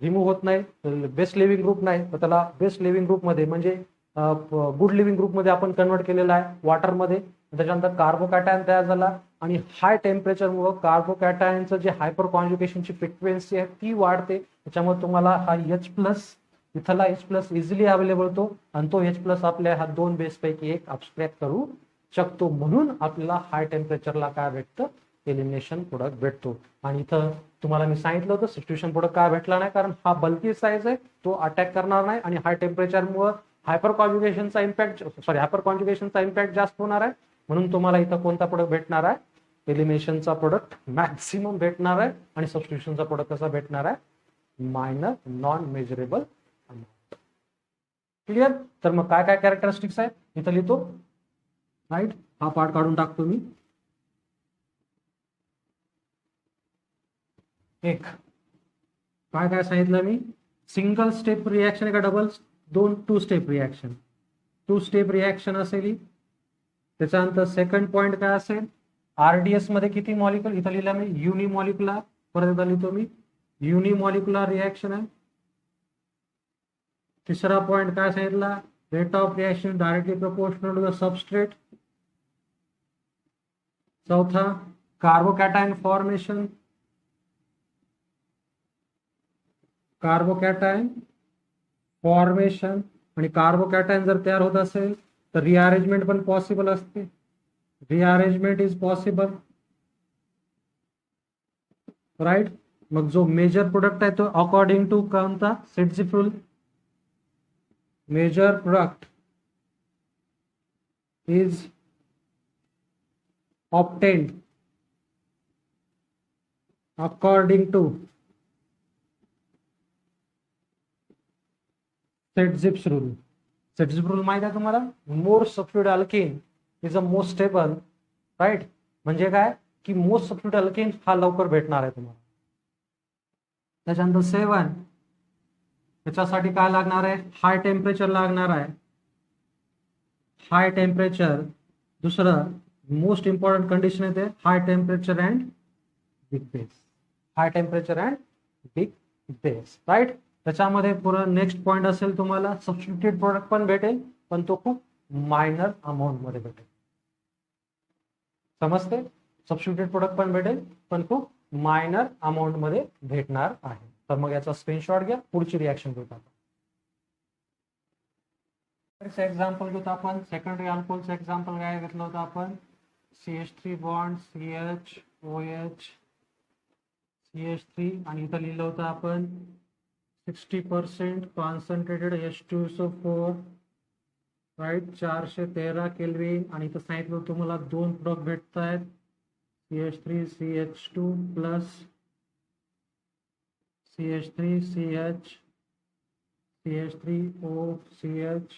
रिमूव्ह होत नाही, बेस्ट लिव्हिंग ग्रुप नाही, तर त्याला बेस्ट लिव्हिंग ग्रुप मध्ये म्हणजे गुड लिव्हिंग ग्रुप मध्ये आपण कन्वर्ट केलेला आहे वॉटर मध्ये. त्याच्यानंतर कार्बोकॅटायन तयार झाला आणि हाय टेम्परेचरमुळे कार्बोकॅटायनचं जे हायपर कॉन्ज्युगेशनची फ्रिक्वेन्सी आहे ती वाढते. त्याच्यामुळे तुम्हाला हा H+ इथला H+ इझिली अवेलेबल होतो आणि तो H+ आपल्या ह्या 2 बेस पैकी एक अब्स्ट्रॅक्ट करू शकतो. म्हणून आपल्याला हाय टेम्परेचरला काय भेटतं एलिमिनेशन प्रोडक्ट भेटतो. आणि इथं तुम्हाला मी सांगितलं होतं सबस्टिट्यूशन प्रोडक्ट काय भेटला नाही कारण हा बल्की साईज आहे, तो अटॅक करणार नाही आणि हाय टेम्परेचरमुळे हायपर कॉन्ज्युगेशनचा इम्पॅक्ट जास्त होणार आहे. म्हणून तुम्हाला इथं कोणता प्रोडक्ट भेटणार आहे एलिमिनेशनचा प्रोडक्ट मॅक्सिमम भेटणार आहे आणि सबस्टिट्यूशनचा प्रोडक्ट कसा भेटणार आहे मायनर नॉन मेजरेबल. क्लिअर. तर मग काय काय कॅरेक्टरिस्टिक्स आहेत इथं लिहितो. राईट. हा पार्ट काढून टाकतो मी. एक काय काय सांगितलं मी सिंगल स्टेप रिॲक्शन आहे का double 2 step reaction. 2 step reaction असेल. त्याच्यानंतर सेकंड पॉइंट काय असेल RDS मध्ये किती मॉलिक्युल इथं लिहिलं मी युनिमॉलिक्युलर. परत एकदा लिहितो मी युनिमॉलिक्युलर रिॲक्शन आहे. तिसरा पॉइंट काय सांगितला rate of reaction directly proportional to the substrate. चौथा कार्बोकॅटायन फॉर्मेशन. आणि कार्बोकॅटायन जर तयार होत असेल तर रिअरेंजमेंट पण पॉसिबल असते. Rearrangement is possible. राईट. मग जो मेजर प्रोडक्ट आहे तो अकॉर्डिंग टू कोणता Saytzeff rule. Major product is obtained according to Sedgwick's rule. Sedgwick's rule माहित आहे तुम्हाला. More substitute alkene is a most stable. Right. म्हणजे काय की मोस्ट सबस्टिट्यूट अल्केन हा लवकर भेटणार आहे तुम्हाला. त्याच्यानंतर 7 याच्यासाठी काय लागणार आहे हाय टेम्परेचर लागणार आहे. High temperature. दुसरं मोस्ट इम्पॉर्टंट कंडिशन येते high temperature and big base. High temperature and big base. Right. त्याच्यामध्ये पुढे नेक्स्ट पॉइंट असेल तुम्हाला सबस्टिट्यूटेड प्रोडक्ट पण भेटेल पण तो खूप मायनर अमाऊंट मध्ये भेटेल. समजते. सबस्टिट्यूटेड प्रोडक्ट पण भेटेल पण खूप मायनर अमाऊंट मध्ये भेटणार आहे. तर मग याचा स्क्रीनशॉट घ्या. पुढची रिॲक्शन घेऊ आपण. एक्झाम्पल घेतो आपण. सेकंडरी अल्कोहोलचं एक्झाम्पल काय घेतलं होतं आपण CH3 बॉन्ड CH CH3 आणि इथं लिहिलं होतं आपण 60% कॉन्सन्ट्रेटेड H2SO4. राईट. 413 केल्विन. आणि इथं सांगितलं तुम्हाला 2 प्रोडक्ट भेटत आहेत CH3 CH2 plus CH3CH CH3O CH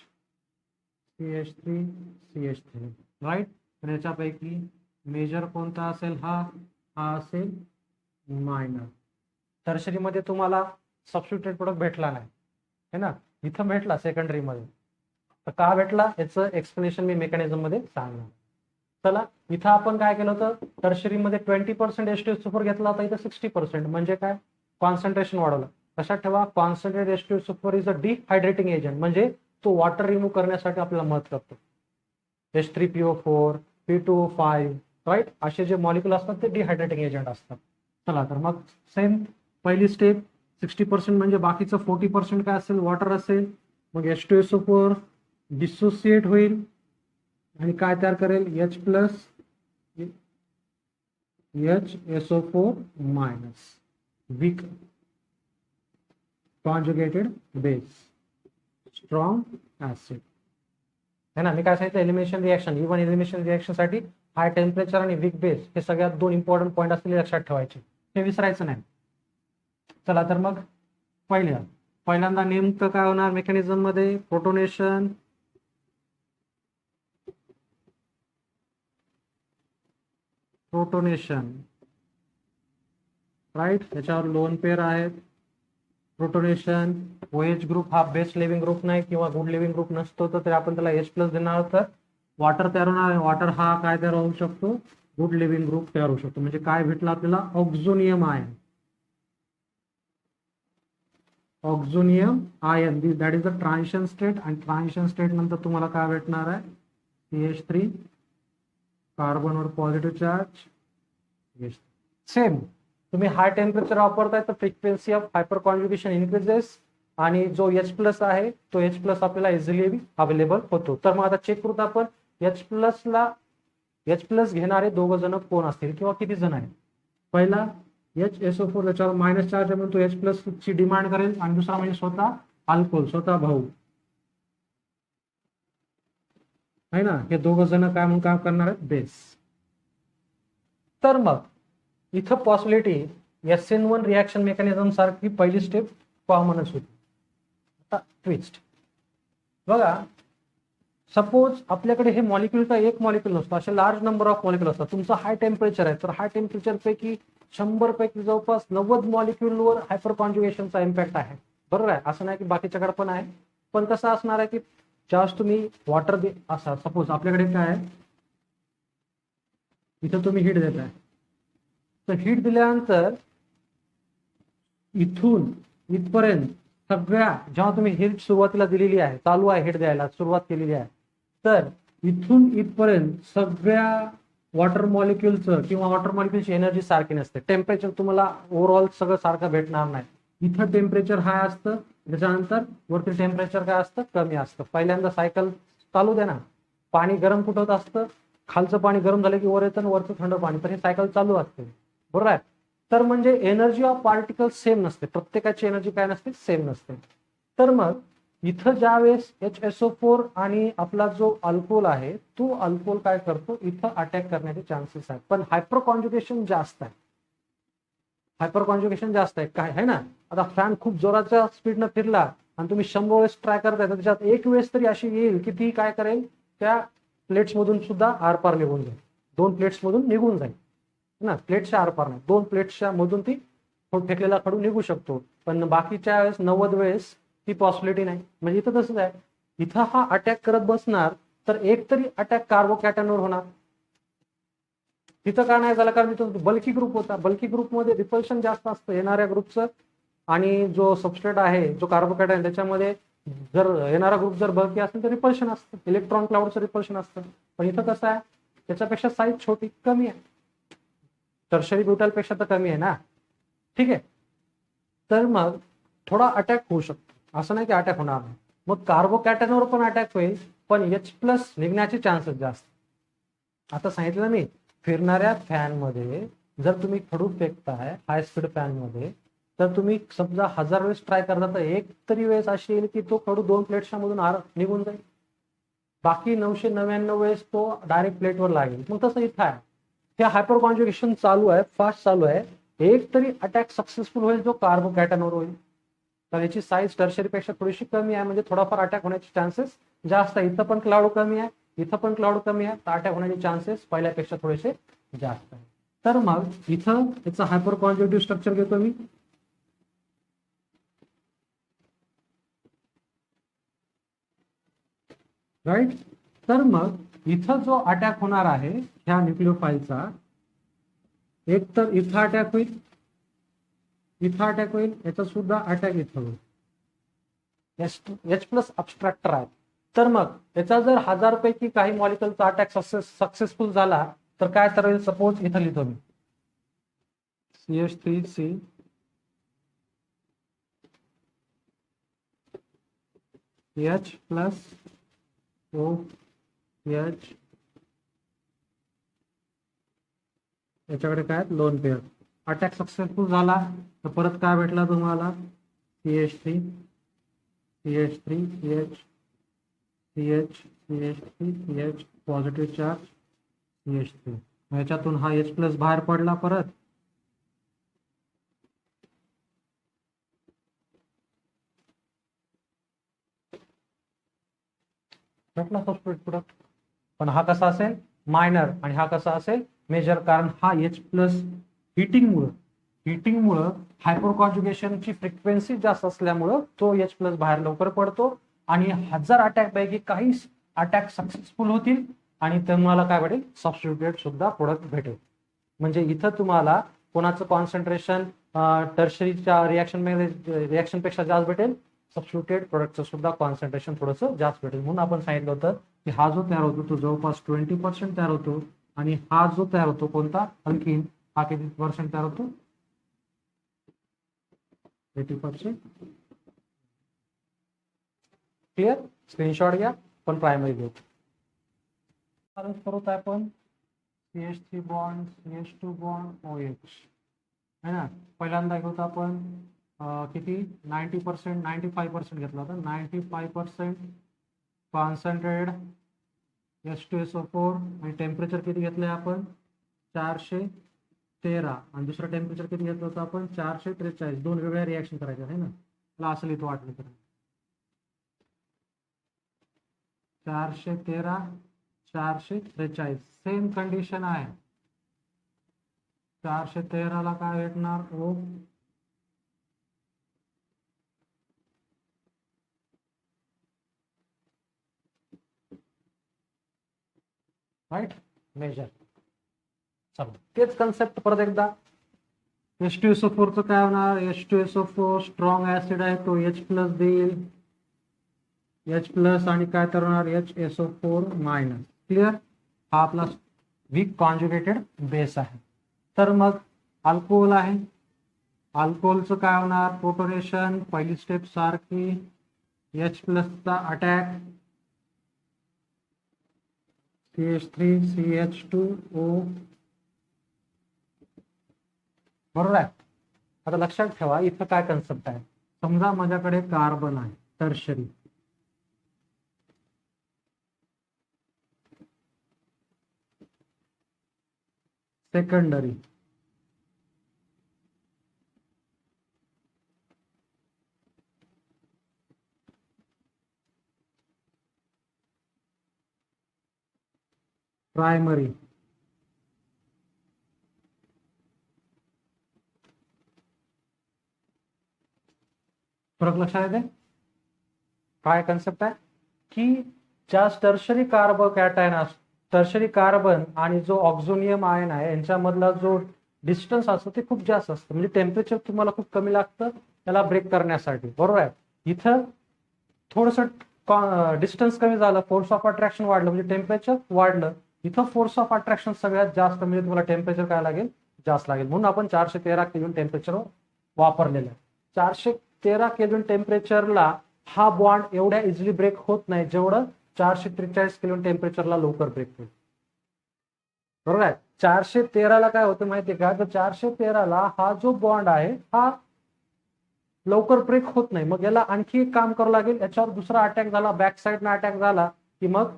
CH3 right. तर याच्यापैकी मेजर कोणता असेल? हा असेल मायनर. टर्शरीमध्ये तुम्हाला सबस्टिट्यूटेड प्रोडक्ट भेटला नाही है ना, इथं भेटला सेकंडरीमध्ये. तर का भेटला याचं एक्सप्लेनेशन मी मेकॅनिझम मध्ये सांगणार. चला, इथं आपण काय केलं होतं, टर्शरीमध्ये 20% H2SO4 घेतला होता, इथं 60%. म्हणजे काय, कॉन्सन्ट्रेशन वाढवलं. लक्षात ठेवा, concentrate H2SO4 is a डिहायड्रेटिंग agent, म्हणजे तो वॉटर रिमूव्ह करण्यासाठी आपल्याला मदत करतो. H3PO4 P2O5 राईट, असे जे मॉलिक्युल असतात ते डिहायड्रेटिंग एजंट असतात. चला, तर मग सेम पहिली स्टेप 60% म्हणजे बाकीचं 40% काय असेल, वॉटर असेल. मग H2SO4 डिसोसिएट होईल आणि काय तयार करेल, HSO4 minus weak conjugated base strong acid है ना. मी काय सांगितलं, elimination reaction, even elimination reaction साठी हाय टेम्परेचर आणि वीक बेस हे सगळ्यात 2 इम्पॉर्टंट पॉईंट असलेले लक्षात ठेवायचे, हे विसरायचं नाही. चला, तर मग पहिल्यांदा नेमकं काय होणार मेकॅनिझम मध्ये, प्रोटोनेशन राईट. याच्यावर लोन पेअर आहेत. प्रोटोनेशन OH ग्रुप हा बेस्ट लिव्हिंग ग्रुप नाही किंवा गुड लिव्हिंग ग्रुप नसतो, तर आपण त्याला H+ देणार आहोत. तर वॉटर तयार होणार, वॉटर हा काय तयार होऊ शकतो, गुड लिव्हिंग ग्रुप तयार होऊ शकतो. म्हणजे काय भेटलं आपल्याला, oxonium ion that is the transition state. आणि ट्रान्झिशन स्टेट नंतर तुम्हाला काय भेटणार आहे, CH3 कार्बनवर पॉझिटिव्ह चार्ज. सेम तुम्ही हाय टेम्परेचर वापरताय तर frequency of hyper conjugation increases आणि जो H+ आहे तो H+ आपल्याला इझिली अवेलेबल होतो. तर मग आता चेक करूत आपण, H+ घेणारे 2 जण कोण असतील किंवा किती जण आहेत. पहिला HSO4 त्याच्यावर मायनस चार्ज आहे म्हणून तो H+ ची डिमांड करेल, आणि दुसरा म्हणजे स्वतः अल्कोहोल, स्वतः भाऊ है ना. हे 2 जण काय म्हणून काम करणार आहेत, बेस. तर मग इथं पॉसिबिलिटी SN1 रिएक्शन मेकॅनिझम सारखी पहिली स्टेप कॉमनच होती. आता ट्विस्ट बघा, सपोज आपल्याकडे हे मॉलिक्युल का एक मॉलिक्युल नसतो, असे लार्ज नंबर ऑफ मॉलिक्युल असतात. तुमचं हाय टेम्परेचर आहे, तर हाय टेम्परेचर पैकी 100 पैकी जवळपास 90 मॉलिक्युलवर हायपर कॉन्जुगेशनचा इम्पॅक्ट आहे. बरोबर आहे, असं नाही की बाकीच्याकडे पण आहे, पण कसं असणार आहे की ज्यावेळेस तुम्ही वॉटर असा, सपोज आपल्याकडे काय आहे, इथं तुम्ही हीट देताय, तर हीट दिल्यानंतर इथून इथपर्यंत सगळ्या, जेव्हा तुम्ही हीट सुरुवातीला दिलेली आहे, चालू आहे हीट द्यायला सुरुवात केलेली आहे, तर इथून इथपर्यंत सगळ्या वॉटर मॉलिक्युलचं किंवा वॉटर मॉलिक्युलची एनर्जी सारखी नसते. टेम्परेचर तुम्हाला ओव्हरऑल सगळं सारखं भेटणार नाही. इथं टेम्परेचर हाय असतं, त्याच्यानंतर वरती टेम्परेचर काय असतं, कमी असतं. पहिल्यांदा सायकल चालू द्या ना, पाणी गरम कुठं होत असतं, खालचं पाणी गरम झालं की वर येतं आणि वरचं थंड पाणी, तर हे सायकल चालू असते. बरोबर आहे. तर म्हणजे एनर्जी ऑफ पार्टिकल सेम नसते, प्रत्येकाची एनर्जी काय नसते, सेम नसते. तर मग इथं ज्या वेळेस HSO4 आणि आपला जो अल्कोहोल आहे तो अल्कोहोल काय करतो, इथं अटॅक करण्याचे चान्सेस आहेत. पण हायपर कॉन्जुगेशन जास्त आहे, हायपर कॉन्जुगेशन जास्त आहे. काय आहे ना, आता फॅन खूप जोराच्या स्पीडनं फिरला आणि तुम्ही 100 वेळेस ट्राय करताय, तर त्याच्यात एक वेळेस तरी अशी येईल की ती काय करेल, त्या प्लेट्स मधून सुद्धा आरपार निघून जाईल, 2 प्लेट्स मधून निघून जाईल ना. प्लेट्सच्या आरपार नाही, 2 प्लेट्सच्या मधून ती फेकलेला खडू निघू शकतो, पण बाकीच्या वेळेस 90 वेळेस ती पॉसिबिलिटी नाही. म्हणजे इथं तसंच आहे, इथं हा अटॅक करत बसणार तर एक तरी अटॅक कार्बोकॅटॅनवर होणार. तिथं का नाही झालं, कारण तिथं बल्की ग्रुप होता, बल्की ग्रुपमध्ये रिपल्शन जास्त असतं येणाऱ्या ग्रुपचं, आणि जो सबस्ट्रेट आहे जो कार्बोकॅटॅन त्याच्यामध्ये जर येणारा ग्रुप जर बल्की असेल तर रिपल्शन असतं, इलेक्ट्रॉन क्लाउडचं रिपल्शन असतं. पण इथं कसं आहे, त्याच्यापेक्षा साईज छोटी कमी आहे, टर्शरी ब्युटालपेक्षा तर कमी आहे ना. ठीक आहे, तर मग थोडा अटॅक होऊ शकतो, असं नाही की अटॅक होणार नाही. मग कार्बोकॅटॅनवर पण अटॅक होईल, पण H+ निघण्याचे चान्सेस जास्त. आता सांगितलं मी, फिरणाऱ्या फॅनमध्ये जर तुम्ही खडू फेकताय हाय स्पीड फॅनमध्ये, तर तुम्ही समजा 1000 वेळेस ट्राय करता, तर एक तरी वेळेस अशी येईल की तो खडू 2 प्लेट्सच्या मधून निघून जाईल, बाकी 999 वेळेस तो डायरेक्ट प्लेटवर लागेल. मग तसं इथं आहे, हे हायपर कॉन्जुगेशन चालू आहे, फास्ट चालू आहे, एक तरी अटॅक सक्सेसफुल होईल जो कार्बोकॅटॅनवर होईल. तर याची साईज टर्शरीपेक्षा थोडीशी कमी आहे, म्हणजे थोडाफार अटॅक होण्याचे चान्सेस जास्त आहे. इथं पण क्लाउड कमी आहे, इथं पण क्लाउड कमी आहे, तर अटॅक होण्याचे चान्सेस पहिल्यापेक्षा थोडेसे जास्त आहे. तर मग इथं याचं हायपर कॉन्ज्युगेटिव्ह स्ट्रक्चर घेतो मी. राईट. तर मग इथं जो अटॅक होणार आहे ह्या न्यूक्लिओफाईलचा, एक तर इथं अटॅक होईल, इथं अटॅक होईल, याचा सुद्धा अटॅक इथं होईल. H प्लस अबस्ट्रॅक्टर आहे. तर मग याचा जर 1000 पैकी काही मॉलिक्युलचा अटॅक सक्सेसफुल झाला तर काय तर सपोज इथं लिहितो मी CH3C H प्लस OH, याच्याकडे काय लोन पेअर. अटॅक सक्सेसफुल झाला तर परत काय भेटला तुम्हाला CH3 CH3 CH CH CH3 CH positive charge CH3. याच्यातून हा H प्लस बाहेर पडला परत. भेटला सबस्ट्रेट प्रोडक्ट. पण हा कसा असेल मायनर आणि हा कसा असेल मेजर, कारण हा H प्लस हिटिंगमुळं हायपर कॉन्जुगेशनची फ्रिक्वेन्सी जास्त असल्यामुळं तो H प्लस बाहेर लवकर पडतो आणि 1000 अटॅक पैकी काही अटॅक सक्सेसफुल होतील आणि तुम्हाला काय भेटेल सबस्टिट्यूटेड सुद्धा प्रोडक्ट भेटेल. म्हणजे इथं तुम्हाला कोणाचं कॉन्सन्ट्रेशन टर्शरीच्या रिॲक्शन पेक्षा जास्त भेटेल, सबस्टिट्यूटेड प्रोडक्टचं सुद्धा कॉन्सन्ट्रेशन थोडंसं जास्त भेटेल. म्हणून आपण सांगितलं होतं की हा जो तयार होतो तो जवळपास 20% तयार होतो आणि हा जो तयार होतो कोणता आणखीन हा किती पर्सेंट तयार होतो 80%. क्लिअर. स्क्रीनशॉट घ्या पण प्रायमरी घेऊ. करूत आपण CH3 bond CH2 bond OH है ना. पहिल्यांदा घेऊ आपण किती 90% 95% घेतला होता. 95% कॉन्सन्ट्रेटेड H2SO4 आणि टेम्परेचर किती घेतलंय आपण 413 आणि दुसरं टेम्परेचर किती घेतलं होतं आपण 443. दोन वेगळ्या रिॲक्शन करायच्या आहे ना. मला असं लिहितो वाटलं तर 413 443 सेम कंडिशन आहे. 413 ला काय भेटणार O राईट मेजर. चला तेच कन्सेप्ट परत एकदा. H2SO4 चं काय होणार H2SO4 स्ट्रॉंग ऍसिड आहे तो H प्लस देईल H प्लस आणि काय तर होणार HSO4 मायनस. क्लिअर. हा आपला वीक कॉन्जुगेटेड बेस आहे. तर मग अल्कोहोल आहे. अल्कोहोलचं काय होणार प्रोटोनेशन पहिली स्टेप सारखी H प्लसचा अटॅक CH3 CH2O बरोबर आहे. आता लक्षात ठेवा इथं काय कन्सेप्ट आहे. समजा माझ्याकडे कार्बन आहे टर्शरी, सेकंडरी, प्रायमरी, फरक लक्षात येते. काय कन्सेप्ट आहे की ज्या टर्शरी कार्बोकॅटायन टर्शरी कार्बन आणि जो ऑक्झोनियम आयन आहे यांच्यामधला जो डिस्टन्स असतो ते खूप जास्त असतं. म्हणजे टेम्परेचर तुम्हाला खूप कमी लागतं त्याला ब्रेक करण्यासाठी. बरोबर आहे. इथं थोडंसं डिस्टन्स कमी झालं फोर्स ऑफ अट्रॅक्शन वाढलं म्हणजे टेम्परेचर वाढलं. इथं फोर्स ऑफ अट्रॅक्शन सगळ्यात जास्त म्हणजे तुम्हाला टेम्परेचर काय लागेल जास्त लागेल. म्हणून आपण 413 केल्विन टेम्परेचर वापरलेलं आहे. 413 केल्विन टेम्परेचरला हा बॉन्ड एवढ्या इझिली ब्रेक होत नाही जेवढं 443 केल्विन टेम्परेचरला लवकर ब्रेक होईल. बरोबर आहे. 413 ला काय होतं माहितीये का तर 413 ला हा जो बॉन्ड आहे हा लवकर ब्रेक होत नाही. मग याला आणखी एक काम करावं लागेल. याच्यावर दुसरा अटॅक झाला बॅक साईडनं अटॅक झाला की मग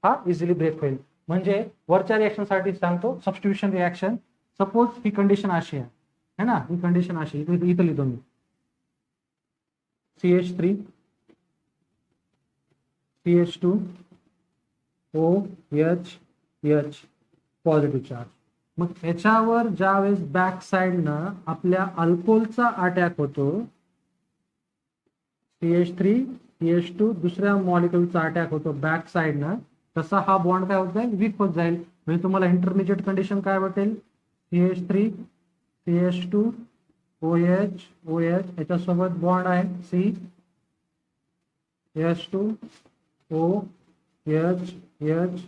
हा इझिली ब्रेक होईल. म्हणजे वरच्या रिएक्शन साठी सांगतो सबस्टिट्यूशन रिएक्शन. सपोज ही कंडिशन अशी आहे है ना, ही कंडिशन अशी इथं लिहितो मी CH3 CH2 OH positive charge. मग याच्यावर ज्यावेळेस बॅक साइडनं आपल्या अल्कोहोलचा अटॅक होतो, CH3 CH2 दुसऱ्या मॉलिक्युलचा अटॅक होतो बॅक साइडनं, तसा हा बॉन्ड काय होत जाईल, वीक होत जाईल. म्हणजे तुम्हाला इंटरमिजिएट कंडिशन काय भेटेल, CH3 CH2 OH याच्यासोबत बॉन्ड आहे CH2 OH CH3,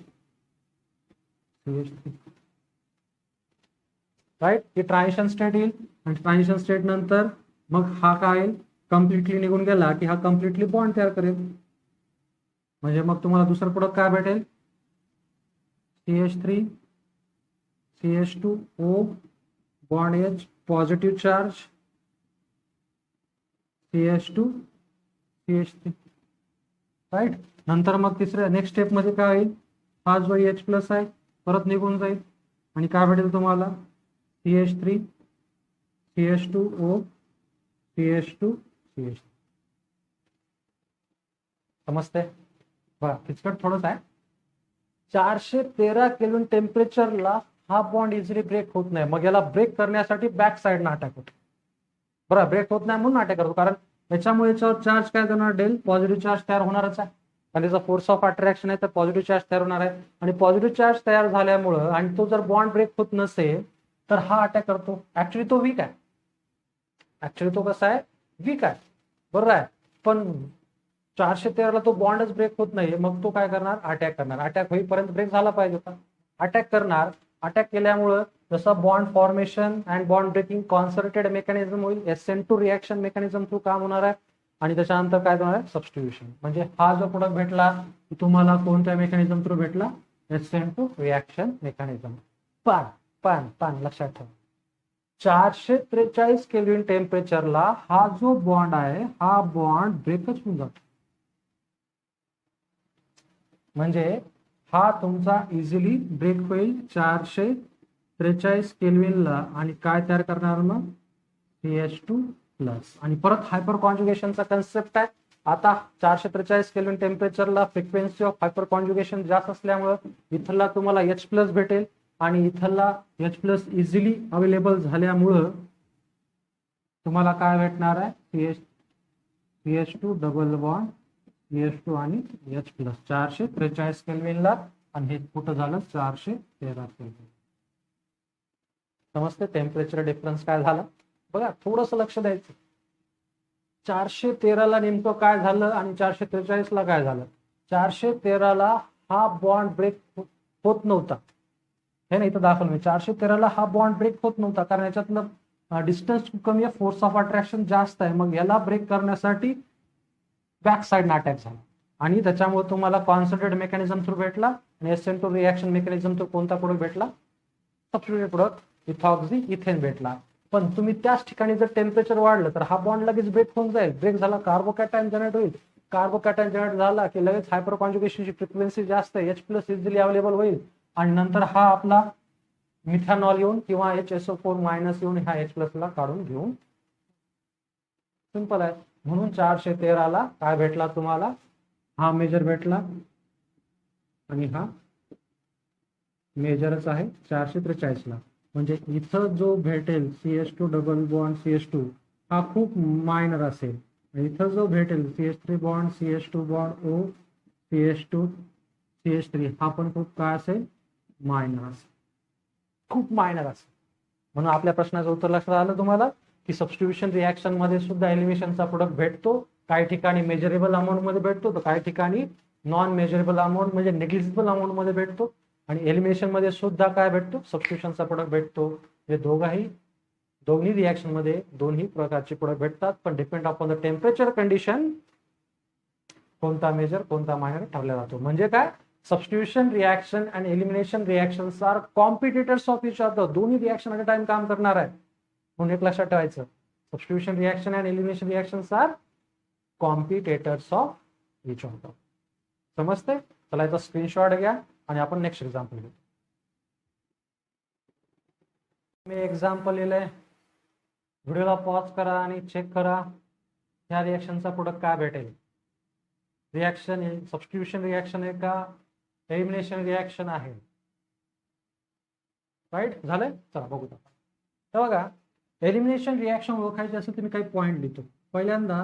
राईट. ही ट्रान्झिशन स्टेट येईल आणि ट्रान्झिशन स्टेट नंतर मग हा काय कम्प्लिटली निघून गेला की हा कम्प्लिटली बॉन्ड तयार करेल. म्हणजे मग तुम्हाला दुसरं प्रोडक्ट काय भेटेल, CH3 CH2O बॉन्ड H positive charge CH2 CH3, right. नंतर मग तिसऱ्या नेक्स्ट स्टेप मध्ये काय होईल, हा जो H प्लस आहे परत निघून जाईल आणि काय भेटेल तुम्हाला, CH3 CH2O CH2 CH3. समजते बघा, किचकट थोडंच आहे. 413 केल्विन टेम्परेचरला हा बॉन्ड इझिली ब्रेक होत नाही. मग याला ब्रेक करण्यासाठी बॅक साइडनं अटॅक होतो. बरं, ब्रेक होत नाही म्हणून अटॅक करतो, कारण याच्यामुळे याच्यावर चार्ज काय करणार, डेल पॉझिटिव्ह चार्ज तयार होणारच आहे. आणि त्याचा फोर्स ऑफ अट्रॅक्शन आहे तर पॉझिटिव्ह चार्ज तयार होणार आहे. आणि पॉझिटिव्ह चार्ज तयार झाल्यामुळं आणि तो जर बॉन्ड ब्रेक होत नसेल तर हा अटॅक करतो. ऍक्च्युली तो वीक आहे, ऍक्च्युली तो कसा आहे, वीक आहे, बरोबर आहे. पण 413ला तो बॉन्डच ब्रेक होत नाही, मग तो काय करणार, अटॅक करणार. अटॅक होईपर्यंत ब्रेक झाला पाहिजे होता, अटॅक करणार. अटॅक केल्यामुळं जसं bond formation and bond breaking concentrated mechanism होईल, SN2 रिएक्शन मेकॅनिझम थ्रू काम होणार आहे. आणि त्याच्यानंतर काय होणार आहे, सबस्टिट्यूशन. म्हणजे हा जो प्रोडक्ट भेटला तुम्हाला कोणत्या मेकॅनिझम थ्रू भेटला, SN2 रिएक्शन मेकॅनिझम. पण लक्षात ठेवा, 443 केल्विन टेम्परेचरला हा जो बॉन्ड आहे हा बॉन्ड ब्रेकच होऊन जातो. म्हणजे हा तुमचा इझिली ब्रेक होईल 443 केल्विनला आणि काय तयार करणार मग, CH2 प्लस. आणि परत हायपर कॉन्जुगेशनचा कन्सेप्ट आहे. आता 443 केल्विन टेम्परेचरला फ्रिक्वेन्सी ऑफ हायपर कॉन्जुगेशन जास्त असल्यामुळे इथला तुम्हाला H प्लस भेटेल आणि इथला H प्लस इझिली अवेलेबल झाल्यामुळं तुम्हाला काय भेटणार आहे, CH2 डबल बॉन्ड CH2 आणि H प्लस 443 केल्विनला आणि हे कुठं झालं 413 केल्विन. समजते टेम्परेचर डिफरन्स काय झाला, बघा थोडंसं लक्ष द्यायचं. 413ला नेमकं काय झालं आणि 443ला काय झालं. 413ला हा बॉन्ड ब्रेक होत नव्हता, हे नाही इथं दाखवलं मी. 413ला हा बॉन्ड ब्रेक होत नव्हता कारण याच्यातलं डिस्टन्स खूप कमी आहे, फोर्स ऑफ अट्रॅक्शन जास्त आहे. मग याला ब्रेक करण्यासाठी बॅक साइडनं अटॅक झाला आणि त्याच्यामुळे तुम्हाला कॉन्सन्ट्रेटेड मेकॅनिझम थ्रू भेटला आणि SN2 रिएक्शन मेकॅनिझम थ्रू कोणता प्रोडक्ट भेटला, सबस्टिट्यूटेड प्रोडक्ट इथॉक्सी इथेन भेटला. पण तुम्ही त्याच ठिकाणी जर टेम्परेचर वाढलं तर हा बॉन्ड लगेच ब्रेक होऊन जाईल. ब्रेक झाला कार्बोकॅटायन जनरेट होईल, कार्बोकॅटायन जनरेट झाला की लगेच हायपर कॉन्जुगेशनची फ्रिक्वेन्सी जास्त आहे, H प्लस इझिली अवेलेबल होईल आणि नंतर हा आपला मिथॅनॉल येऊन किंवा HSO4 मायनस येऊन ह्या H प्लस ला काढून घेऊन, सिंपल आहे. म्हणून 413ला काय भेटला तुम्हाला, हा मेजर भेटला आणि हा मेजरच आहे 443ला. म्हणजे इथं जो भेटेल CH2 डबल बॉन्ड CH2 हा खूप मायनर असेल. इथं जो भेटेल CH3 bond CH2 bond O CH2 CH3 हा पण खूप काय असेल, मायनर असेल, खूप मायनर असेल. म्हणून आपल्या प्रश्नाचं उत्तर लक्षात आलं तुम्हाला की सबस्टिट्यूशन रिएक्शन मध्ये सुद्धा एलिमिनेशनचा प्रोडक्ट भेटतो. काही ठिकाणी मेजरेबल अमाऊंट मध्ये भेटतो तर काही ठिकाणी नॉन मेजरेबल अमाऊंट म्हणजे नेग्लिजिबल अमाऊंट मध्ये भेटतो. आणि एलिमिनेशन मध्ये सुद्धा काय भेटतो, सबस्टिट्यूशनचा प्रोडक्ट भेटतो. हे दोन्ही रिएक्शन मध्ये दोन्ही प्रकारचे प्रोडक्ट भेटतात, पण depend upon the temperature condition कोणता मेजर कोणता मायनर ठरला जातो. म्हणजे काय, सबस्टिट्यूशन रिएक्शन आणि elimination reactions are competitors of each other. दोन्ही रिएक्शन ॲट अ टाइम काम करणार आहे, म्हणून एक लक्षात ठेवायचं, substitution reaction and elimination reactions are competitors of each other. समजते. चला याचा स्क्रीनशॉट घ्या आणि आपण नेक्स्ट एक्झाम्पल घेऊ. मी एक्झाम्पल लिहिलंय व्हिडिओला पॉज करा आणि चेक करा ह्या रिॲक्शनचा प्रोडक्ट काय भेटेल. रिॲक्शन सबस्टिट्यूशन रिॲक्शन आहे का एलिमिनेशन रिॲक्शन आहे. राईट झालंय. चला बघू. तर बघा, एलिमिनेशन रिॲक्शन ओळखायची असेल तर मी काही पॉईंट लिहितो. पहिल्यांदा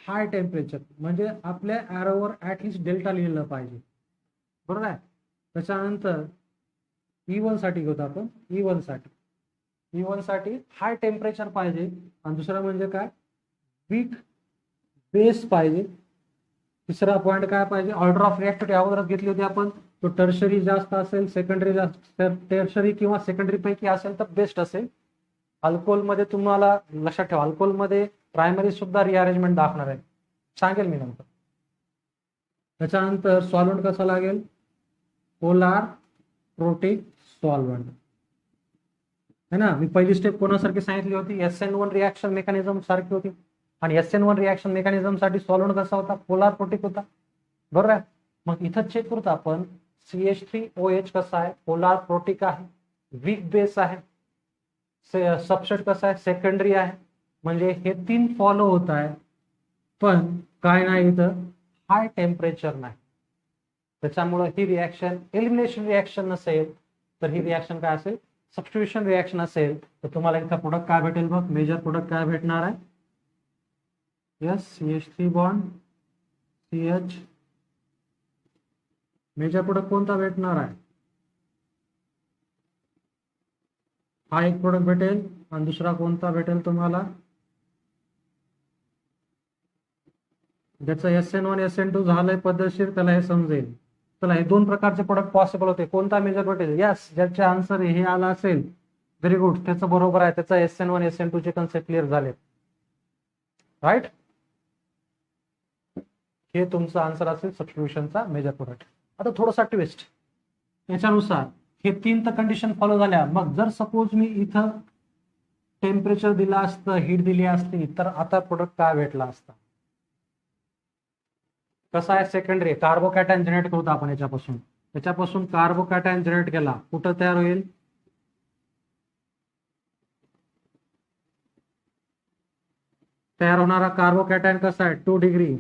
हाय टेम्परेचर म्हणजे आपल्या ॲरोवर ॲटलिस्ट डेल्टा लिहिलं पाहिजे, बरोबर आहे. त्याच्यानंतर E1 साठी घेतो आपण. E1 साठी हाय टेम्परेचर पाहिजे. आणि दुसरं म्हणजे काय, वीक बेस पाहिजे. तिसरा पॉईंट काय पाहिजे, ऑर्डर ऑफ रिॲक्टिव्हिटी अगोदरच घेतली होती आपण. तो टर्शरी जास्त असेल, सेकंडरी जास्त, टर्शरी किंवा सेकंडरी पैकी असेल तर बेस्ट असेल. अल्कोहोलमध्ये तुम्हाला लक्षात ठेवा, अल्कोहोलमध्ये प्रायमरी सुद्धा रिअरेंजमेंट दाखवणार आहे, सांगेल मी नंतर. त्याच्यानंतर सॉल्व्हंट कसा लागेल, पोलार प्रोटिक सॉल्व्हंट है ना. मी पहिली स्टेप कोणासारखी सांगितली होती, SN1 रिॲक्शन मेकॅनिझम सारखी होती. आणि SN1 रिॲक्शन मेकॅनिझम साठी सॉल्व्हंट कसा होता, पोलार प्रोटिक होता, बरोबर आहे. मग इथं चेक करतो आपण, CH3OH कसा आहे, पोलार प्रोटिक आहे, वीक बेस आहे, सबस्ट्रेट कसा आहे, सेकंडरी आहे. म्हणजे हे 3 फॉलो होत आहे. पण काय नाही, इथं हाय टेम्परेचर नाही. त्याच्यामुळे ही रिॲक्शन एलिमिनेशन रिॲक्शन नसेल तर ही रिॲक्शन काय असेल, सबस्टिट्यूशन रिॲक्शन असेल. तर तुम्हाला इथं प्रोडक्ट काय भेटेल बघ, मेजर प्रोडक्ट काय भेटणार आहे, yes CH3 bond CH. Major product कोणता भेटणार आहे, हा एक प्रोडक्ट भेटेल. आणि दुसरा कोणता भेटेल तुम्हाला, ज्याचं SN1 SN2 झालंय पद्धतशीर, त्याला हे समजेल. चला, हे 2 प्रकारचे प्रोडक्ट पॉसिबल होते. कोणता मेजर भेटेल, यस ज्याचे आन्सर हे आला असेल, व्हेरी गुड, त्याचं बरोबर आहे. त्याचा SN1 SN2 चे कन्सेप्ट क्लिअर झाले, राईट. हे तुमचं आन्सर असेल सबस्टिट्यूशनचा मेजर प्रोडक्ट. आता थोडासा ट्विस्ट, याच्यानुसार हे 3 तर कंडिशन फॉलो झाल्या. मग जर सपोज मी इथं टेम्परेचर दिलं असतं, हीट दिली असती, तर आता प्रोडक्ट काय भेटला असता. कसा आहे, सेकंडरी कार्बोकॅटायन जनरेट करतो आपण याच्यापासून कार्बोकॅटायन जनरेट केला, कुठं तयार होईल, तयार होणारा कार्बोकॅटायन कसा आहे, 2 डिग्री,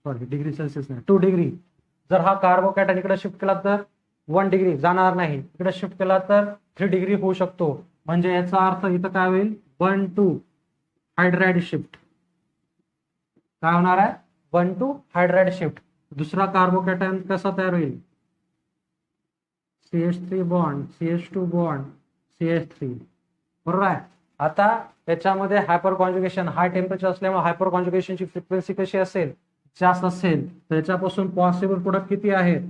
सॉरी डिग्री सेल्सिअस नाही, 2 डिग्री. जर हा कार्बोकॅटायन इकडे शिफ्ट केला तर 1 डिग्री जाणार नाही, इकडे शिफ्ट केला तर 3 डिग्री होऊ शकतो. म्हणजे याचा अर्थ इथं काय होईल, 1 to हायड्राइड शिफ्ट. काय होणार आहे, 1 to हायड्राइड शिफ्ट. दुसरा कार्बोकॅटायन कसा तयार होईल, CH3 bond CH2 bond CH3, बरोबर आहे. आता त्याच्यामध्ये हायपर कॉन्जुगेशन, हाय टेम्परेचर असल्यामुळे हायपर कॉन्जुगेशनची फ्रिक्वेन्सी कशी असेल, जास्त असेल. त्याच्यापासून पॉसिबल प्रोडक्ट किती आहेत,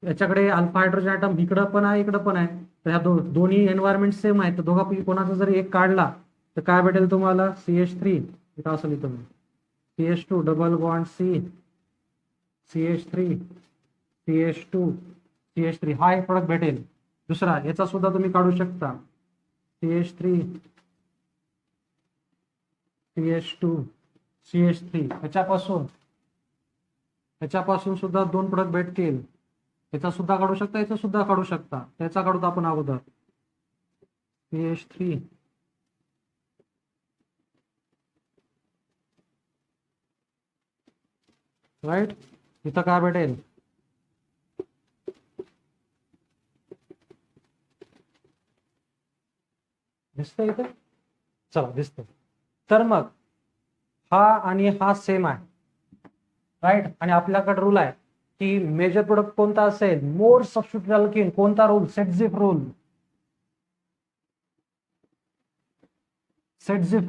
याच्याकडे अल्फा हायड्रोजन ॲटम इकडं पण आहे, इकडं पण आहे. तर ह्या दोन्ही एन्व्हायरमेंट सेम आहे. तर दोघांपैकी कोणाचा जरी एक काढला तर काय भेटेल तुम्हाला, CH3, इथं असं लिहितो मी, CH2 double bond C, CH3 CH2 CH3, हा एक प्रोडक्ट भेटेल. दुसरा याचा सुद्धा तुम्ही काढू शकता, CH3 CH2 CH3. याच्यापासून सुद्धा 2 प्रोडक्ट भेटतील. याचा सुद्धा काढू शकता, याचा सुद्धा काढू शकता. त्याचा काढूत आपण अगोदर, CH3 राईट. इथं काय भेटेल, दिसतंय इथं, चला दिसतंय. तर मग हा आणि हा सेम आहे, राईट. आणि आपल्याकडे रूल आहे की मेजर प्रोडक्ट कोणता असेल, मोर सबस्टिट्यूट अल्कीन. कोणता रूल, सेटझिफ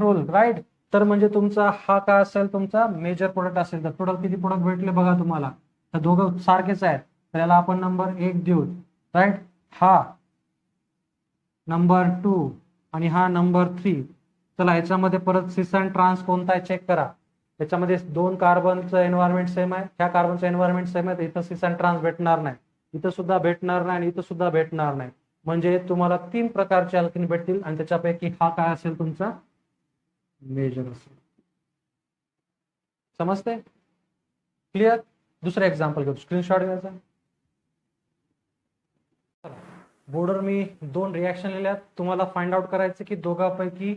रूल, राईट. तर म्हणजे तुमचा हा काय असेल, तुमचा मेजर प्रोडक्ट असेल. तर टोटल किती प्रोडक्ट भेटले बघा तुम्हाला, तर दोघं सारखेच आहेत. तर याला आपण नंबर 1 देऊ, राईट. हा नंबर 2 आणि हा नंबर 3. चला, याच्यामध्ये परत सिस अँड ट्रान्स कोणता आहे चेक करा. त्याच्यामध्ये 2 कार्बनचं एन्व्हायरमेंट सेम आहे, ह्या कार्बनचं एन्व्हायरमेंट सेम आहे. इथं सिस अँड ट्रान्स भेटणार नाही, इथं सुद्धा भेटणार नाही आणि इथं सुद्धा भेटणार नाही. म्हणजे तुम्हाला 3 प्रकारचे अल्किन भेटतील आणि त्याच्यापैकी हा काय असेल, तुमचा मेजर असेल. समजते, क्लिअर. दुसरं एक्झाम्पल घेऊ, स्क्रीनशॉट घ्यायचा. बोर्डवर मी 2 रिॲक्शन लिहिल्यात. तुम्हाला फाइंड आउट करायचं की दोघांपैकी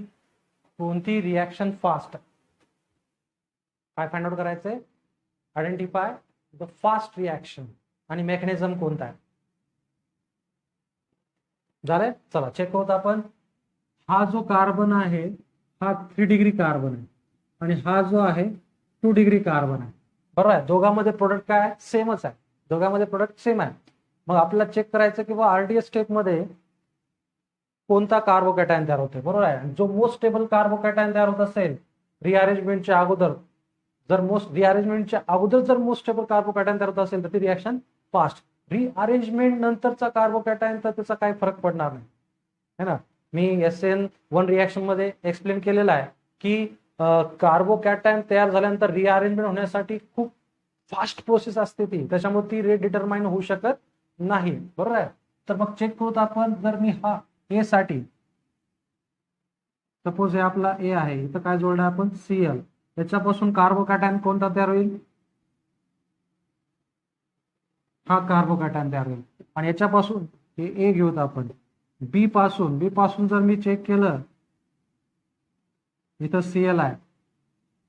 कोणती रिॲक्शन फास्ट आहे. काय फाइंड आउट करायचंय? आयडेंटिफाय द फास्ट रिॲक्शन आणि मेकॅनिझम कोणता आहे. झालंय, चला चेक करूत आपण. हा जो कार्बन आहे हा 3 डिग्री कार्बन आहे आणि हा जो आहे 2 डिग्री कार्बन आहे. बरोबर आहे. दोघांमध्ये प्रोडक्ट काय आहे? सेमच आहे. दोघांमध्ये प्रोडक्ट सेम आहे. मग आपल्याला चेक करायचं की आरडीएस स्टेप मध्ये कोणता कार्बोकॅटायन तयार होते. बरोबर आहे. जो मोस्ट स्टेबल कार्बोकॅटायन तयार होत असेल रिअरेंजमेंटच्या अगोदर, जर मोस्ट स्टेबल कार्बोकॅटायन तयार होत असेल तर ती रिॲक्शन फास्ट. रिअरेंजमेंट नंतरचा कार्बोकॅटायन तर त्याचा काही फरक पडणार नाही, है ना. मी SN1 रिॲक्शन मध्ये एक्सप्लेन केलेलं आहे की कार्बोकॅटायन तयार झाल्यानंतर रिअरेंजमेंट होण्यासाठी खूप फास्ट प्रोसेस असते ती, त्याच्यामुळे ती रेट डिटरमाइन होऊ शकत नाही. बरोबर आहे. तर मग चेक करूत आपण. जर मी हा ए साठी, सपोज हे आपला ए आहे, इथं काय जोडलं आपण? Cl. याच्यापासून कार्बोकॅटायन कोणता तयार होईल? हा कार्बोकॅटायन तयार होईल. आणि याच्यापासून हे ए घेऊत आपण. बी पासून जर मी चेक केलं, इथं Cl आहे,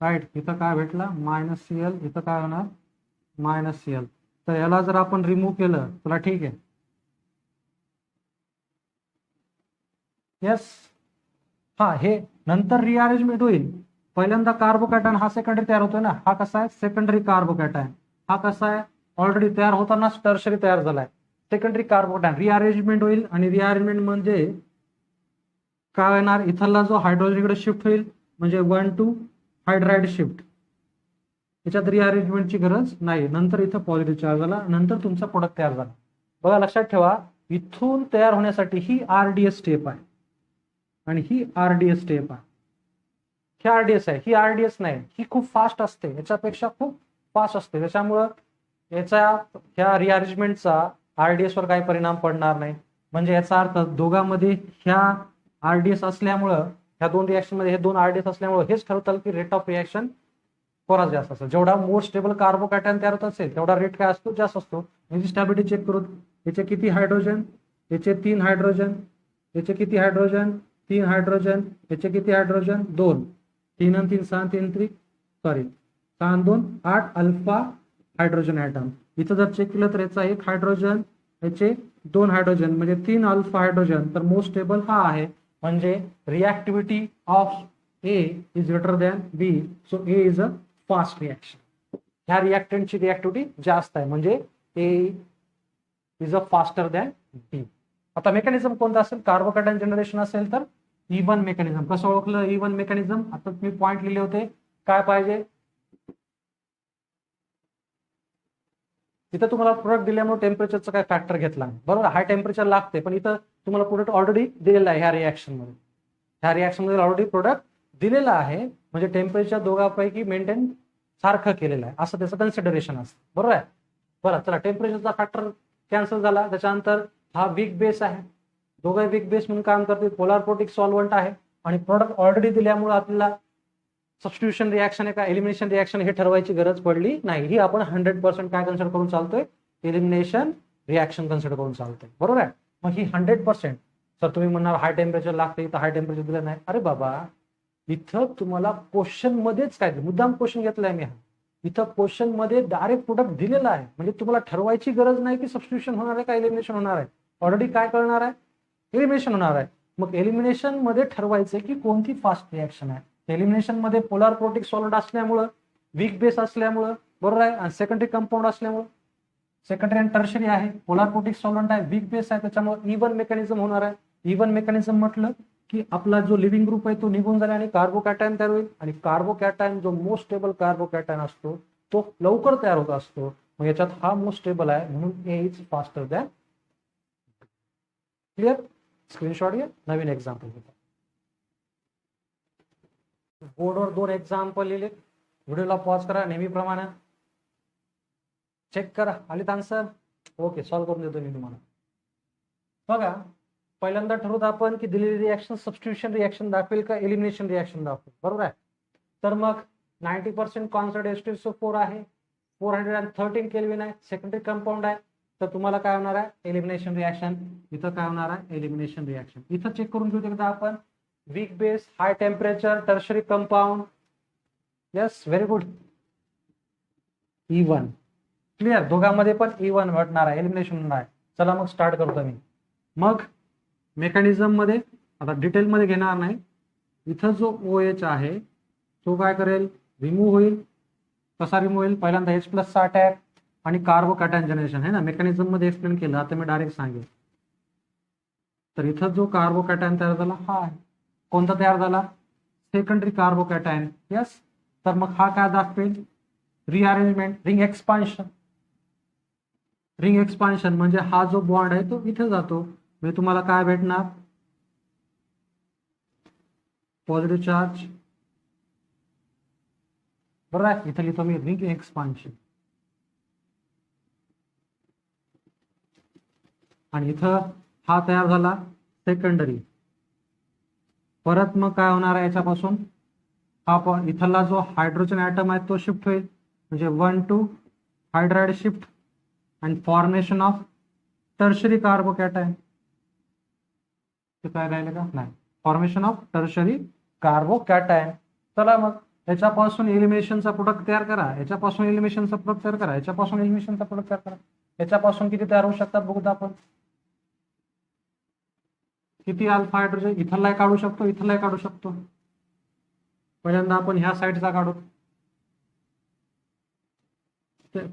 राईट. इथं काय भेटला? -Cl. इथं काय होणार? -Cl. तर याला जर आपण रिमूव्ह केलं तुला ठीक आहे. यस. हा, हे नंतर रिअरेंजमेंट होईल. पहिल्यांदा कार्बोकॅटायन हा सेकंडरी तयार होतोय ना. हा कसा आहे? Secondary carbocation. हा कसा आहे? ऑलरेडी तयार होतानाच टर्शरी तयार झालाय. सेकंडरी कार्बोकॅटायन रिअरेंजमेंट होईल आणि रिअरेंजमेंट म्हणजे काय होणार? इथला जो हायड्रोजन इकडे शिफ्ट होईल, म्हणजे 1 to हायड्राइड शिफ्ट. याच्यात रिअरेंजमेंटची गरज नाही. नंतर इथं पॉझिटिव्ह चार्ज झाला, नंतर तुमचा प्रोडक्ट तयार झाला. बघा, लक्षात ठेवा, इथून तयार होण्यासाठी ही आरडीएस स्टेप आहे आणि ही आरडीएस स्टेप आहे. ही आरडीएस आहे, ही आरडीएस नाही. ही खूप फास्ट असते, याच्यापेक्षा खूप फास्ट असते. त्याच्यामुळं ह्या रिअरेंजमेंटचा आरडीएस वर काही परिणाम पडणार नाही. म्हणजे याचा अर्थ दोघांमध्ये ह्या आरडीएस असल्यामुळं, ह्या 2 रिॲक्शन मध्ये हे 2 आरडीएस असल्यामुळे हेच ठरवतात की रेट ऑफ रिॲक्शन कोणाचा जास्त असेल. जेवढा मोस्ट स्टेबल कार्बोकॅटायन तयार होत असेल तेवढा रेट काय असतो? जास्त असतो. याची स्टॅबिलिटी चेक करू. याचे किती हायड्रोजन? याचे 3 हायड्रोजन. याचे किती हायड्रोजन? 3 हायड्रोजन. याचे किती हायड्रोजन? 2. 3 आणि 3 6 3 3 सॉरी 6 आणि 2 8 अल्फा हायड्रोजन ॲटम. इथं जर चेक केलं तर याचा 1 हायड्रोजन, याचे 2 हायड्रोजन, म्हणजे 3 अल्फा हायड्रोजन. तर मोस्ट स्टेबल हा आहे. म्हणजे रिॲक्टिव्हिटी of A is greater than B, so A is a fast reaction. ह्या रिॲक्टंटची रिॲक्टिव्हिटी जास्त आहे, म्हणजे A is a faster than B. आता मेकॅनिझम कोणता असेल? कार्बोकॅटायन जनरेशन असेल तर E1 मेकॅनिझम. कसं ओळखलं E1 मेकॅनिझम? आता मी पॉइंट लिहिले होते. काय पाहिजे? इथं तुम्हाला प्रोडक्ट दिल्यामुळे टेम्परेचरचा काय फॅक्टर घेतला नाही. बरोबर, हाय टेम्परेचर लागते, पण इथं तुम्हाला प्रोडक्ट ऑलरेडी दिलेला आहे. ह्या रिॲक्शन मध्ये ऑलरेडी प्रोडक्ट दिलेला आहे, म्हणजे टेम्परेचर दोघांपैकी मेंटेन सारखं केलेलं आहे, असं त्याचं कन्सिडरेशन असतं. बरोबर आहे. बरं, चला, टेम्परेचरचा फॅक्टर कॅन्सल झाला. त्याच्यानंतर हा वीक बेस आहे. दोघं वीक बेस म्हणून काम करतील. पोलार प्रोटिक सॉल्व्हंट आहे आणि प्रोडक्ट ऑलरेडी दिल्यामुळे आपल्याला सबस्टिट्यूशन रिॲक्शन आहे का एलिमिनेशन रिॲक्शन हे ठरवायची गरज पडली नाही. ही आपण 100% काय कन्सिडर करून चालतोय? एलिमिनेशन रिॲक्शन कन्सिडर करून चालतोय. बरोबर आहे. मग ही 100%. सर तुम्ही म्हणणार हाय टेम्परेचर लागते, इथं हाय टेम्परेचर दिलं नाही. अरे बाबा, इथं तुम्हाला क्वेश्चन मध्येच काय मुद्दाम क्वेश्चन घेतलाय मी. इथं क्वेश्चन मध्ये डायरेक्ट प्रोडक्ट दिलेला आहे, म्हणजे तुम्हाला ठरवायची गरज नाही की सबस्टिट्यूशन होणार आहे का एलिमिनेशन होणार आहे. ऑलरेडी काय करणार आहे? एलिमिनेशन होणार आहे. मग एलिमिनेशन मध्ये ठरवायचं की कोणती फास्ट रिॲक्शन आहे. एलिमिनेशन मध्ये पोलार प्रोटिक सॉल्व्हंट असल्यामुळं, वीक बेस असल्यामुळं, बरोबर आहे, आणि सेकंडरी कंपाऊंड असल्यामुळं, सेकंडरी आणि टर्शरी आहे, पोलार प्रोटिक सॉल्व्हंट आहे, वीक बेस आहे, त्याच्यामुळे E1 मेकॅनिझम होणार आहे. E1 मेकॅनिझम म्हटलं की आपला जो लिव्हिंग ग्रुप आहे तो निघून जाईल आणि कार्बोकॅटायन तयार होईल. आणि कार्बोकॅटायन जो मोस्ट स्टेबल कार्बोकॅटायन असतो तो लवकर तयार होत असतो. मग याच्यात हा मोस्ट स्टेबल आहे, म्हणून A is faster than. Clear? Screenshot घ्या. नवीन एक्झाम्पल घेतो. बोर्डवर 2 एक्झाम्पल लिहिले. व्हिडिओला पॉज करा नेहमीप्रमाणे. चेक करा, आलीत आन्सर? ओके, सॉल्व्ह करून देतो मी तुम्हाला. बघा, पहिल्यांदा ठरवत आपण की दिलेली रिॲक्शन सबस्टिट्यूशन रिॲक्शन दाखवेल का एलिमिनेशन रिॲक्शन दाखवेल. बरोबर आहे. तर मग 90% कॉन्सन्ट्रेट H2SO4 आहे, 413 केल्विन आहे, सेकंडरी कंपाऊंड आहे. तर तुम्हाला काय होणार आहे एलिमिनेशन रिॲक्शन. इथं काय होणार आहे एलिमिनेशन रिॲक्शन. इथं चेक करून घेऊ एकदा आपण. Weak base, high temperature, tertiary compound. Yes, very good. E1 clear. दोघांमध्ये पण E1 भेटणार आहे, एलिमिनेशन होणार आहे. चला मग स्टार्ट करतो मी. मग मेकॅनिझम मध्ये आता डिटेल मध्ये घेणार नाही. इथं जो OH आहे तो काय करेल रिमूव्ह होईल. कसा रिमूव्ह होईल पहिल्यांदा H+ चा अटॅक आणि कार्बोकॅटायन जनरेशन आहे ना, मेकॅनिझम मध्ये एक्सप्लेन केलं, आता मी डायरेक्ट सांगेन. तर इथं जो कार्बोकॅटायन तयार झाला हा आहे. कोणता तयार झाला सेकंडरी कार्बोकॅटायन. यस. तर मग हा काय दाखवेल rearrangement, ring expansion. Ring expansion म्हणजे हा जो बॉन्ड आहे तो इथे जातो, म्हणजे तुम्हाला काय भेटणार पॉझिटिव्ह चार्ज. बरोबर आहे. इथे लिहितो मी रिंग एक्सपान्शन. आणि इथं हा तयार झाला सेकंडरी. परत मग काय होणार आहे याच्यापासून हा इथला जो हायड्रोजन ॲटम आहे तो शिफ्ट होईल, म्हणजे 1 to हायड्राइड शिफ्ट आणि फॉर्मेशन ऑफ टर्शरी कार्बोकॅटायन. ते काय राहिलं का नाही, फॉर्मेशन ऑफ टर्शरी कार्बोकॅटायन. चला मग याच्यापासून एलिमिनेशनचा प्रोडक्ट तयार करा, याच्यापासून एलिमिनेशनचा प्रोडक्ट तयार करा, याच्यापासून एलिमिनेशनचा प्रोडक्ट तयार करा. याच्यापासून किती तयार होऊ शकतात बघूत आपण. किती अल्फा हायड्रोजन इथलाही काढू शकतो, इथलाही काढू शकतो. पहिल्यांदा आपण ह्या साईडचा काढू.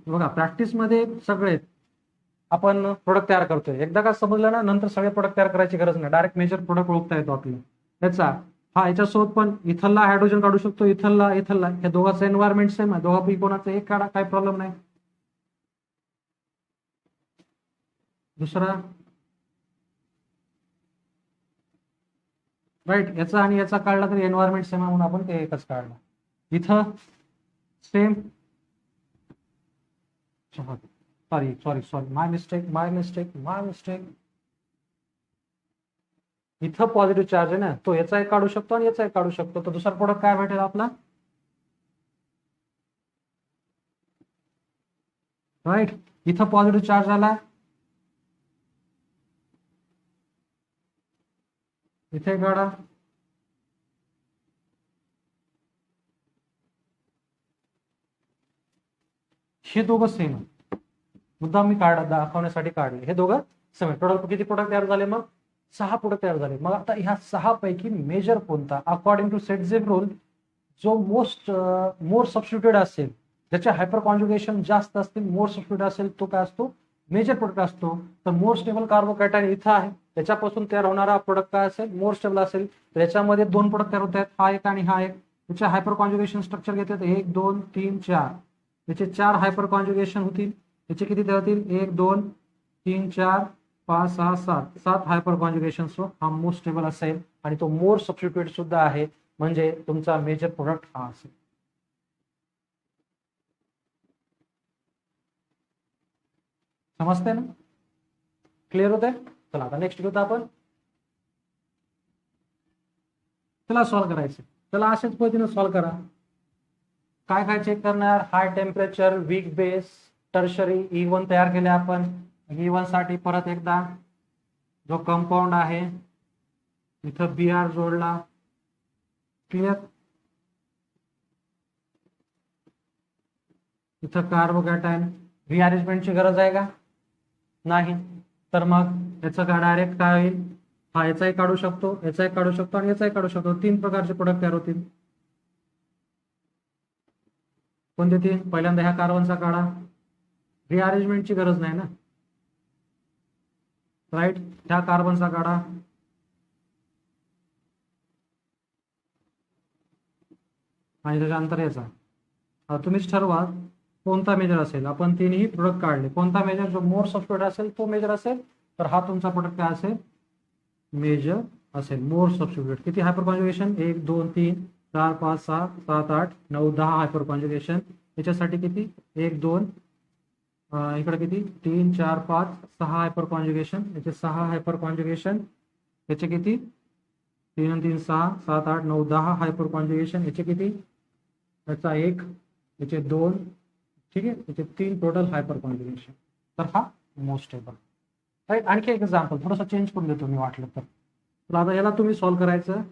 बघा प्रॅक्टिस मध्ये सगळे आपण प्रोडक्ट तयार करतोय. एकदा का समजलं ना नंतर सगळे प्रोडक्ट तयार करायची गरज नाही, डायरेक्ट मेजर प्रोडक्ट ओळखता येतो आपल्याला. त्याचा हा याच्यासोबत पण इथला हायड्रोजन काढू शकतो, इथला इथला. हे दोघांचं एन्व्हायरमेंट सेम आहे, दोघांपैकी कोणाचं एक काढा, काही प्रॉब्लेम नाही. दुसरा राईट, याचा आणि याचा काढला तरी एन्व्हायरमेंट सेम आहे म्हणून आपण ते एकच काढला. इथं सेम. सॉरी सॉरी सॉरी माय मिस्टेक माय मिस्टेक माय मिस्टेक. इथं पॉझिटिव्ह चार्ज आहे ना, तो याचा एक काढू शकतो आणि याचा एक काढू शकतो. तर दुसरा प्रोडक्ट काय भेटेल आपला राईट. इथं पॉझिटिव्ह चार्ज आला, इथे काढा. हे दोघं सेम मुद्दा मी दाखवण्यासाठी काढले. हे दोघं सेम. टोटल किती प्रोडक्ट तयार झाले मग 6 प्रोडक्ट तयार झाले. मग आता ह्या 6 पैकी मेजर कोणता अकॉर्डिंग टू सेटझेम रूल जो मोर सबस्टिट्यूटेड असेल, ज्याचे हायपर कॉन्जुगेशन जास्त असतील, मोर सबस्टिट्यूट असेल, तो काय असतो मेजर प्रोडक्ट असतो. तर मोर स्टेबल कार्बोकॅटायन इथं आहे, त्याच्यापासून तयार होणारा प्रोडक्ट काय असेल मोर स्टेबल असेल. त्याच्यामध्ये 2 प्रोडक्ट तयार होत आहेत, हा एक आणि हा एक. त्याचे हायपर कॉन्जुगेशन स्ट्रक्चर घेतले 1 2 3 4. याचे 4 हायपर कॉन्जुगेशन होतील. याचे किती तयार होतील 1 2 3 4 5 6 7 7 हायपर कॉन्जुगेशन. सो हा मोर स्टेबल असेल आणि तो मोर सबस्टिट्यूट सुद्धा आहे, म्हणजे तुमचा मेजर प्रोडक्ट हा असेल. समजते ना, क्लिअर होत आहे. चला आता नेक्स्ट घेऊ आपण. चला सॉल्व्ह करायचं. चला अशाच पद्धतीने सॉल्व्ह करा. काय काय चेक करणार high temperature, weak base, tertiary. E1 तयार केले आपण. E1 साठी परत एकदा जो कंपाऊंड आहे इथं Br जोडला. क्लिअर. इथं कार्बोकॅटायन रिअरेंजमेंटची गरज आहे का नाही. तर मग याचं काय डायरेक्ट काय होईल, हा याचाही काढू शकतो, याचाही काढू शकतो आणि याचाही काढू शकतो. 3 प्रकारचे प्रोडक्ट तयार होतील. कोणते 3? पहिल्यांदा ह्या कार्बनचा काढा, रिअरेंजमेंटची गरज नाही ना राईट. ह्या कार्बनचा काढा, आणि त्याच्यानंतर याचा. तुम्हीच ठरवा कोणता मेजर असेल. आपण 3ही प्रोडक्ट काढले, कोणता मेजर जो मोर सबस्टिट्यूट असेल तो मेजर असेल, तर हा तुमचा प्रोडक्ट काय असेल मेजर असेल मोर सबस्टिट्यूट. किती हायपर कॉन्जुगेशन 1 2 3 4 5 6 7 8 9 10 हायपर कॉन्जुगेशन. याच्यासाठी किती 1 2 इकडे किती 3 4 5 6 हायपर कॉन्जुगेशन. याचे 6 हायपर कॉन्जुगेशन. याचे किती 3 3 6 7 8 9 10 हायपर कॉन्जुगेशन. याचे किती याचा 1, याचे 2, ठीक आहे, याचे 3 टोटल हायपर कॉन्जुगेशन. तर हा मोस्ट स्टेबल. राईट. आणखी एक एक्झाम्पल थोडंसं चेंज करून देतो मी वाटलं तर. तर आता याला तुम्ही सॉल्व्ह करायचं.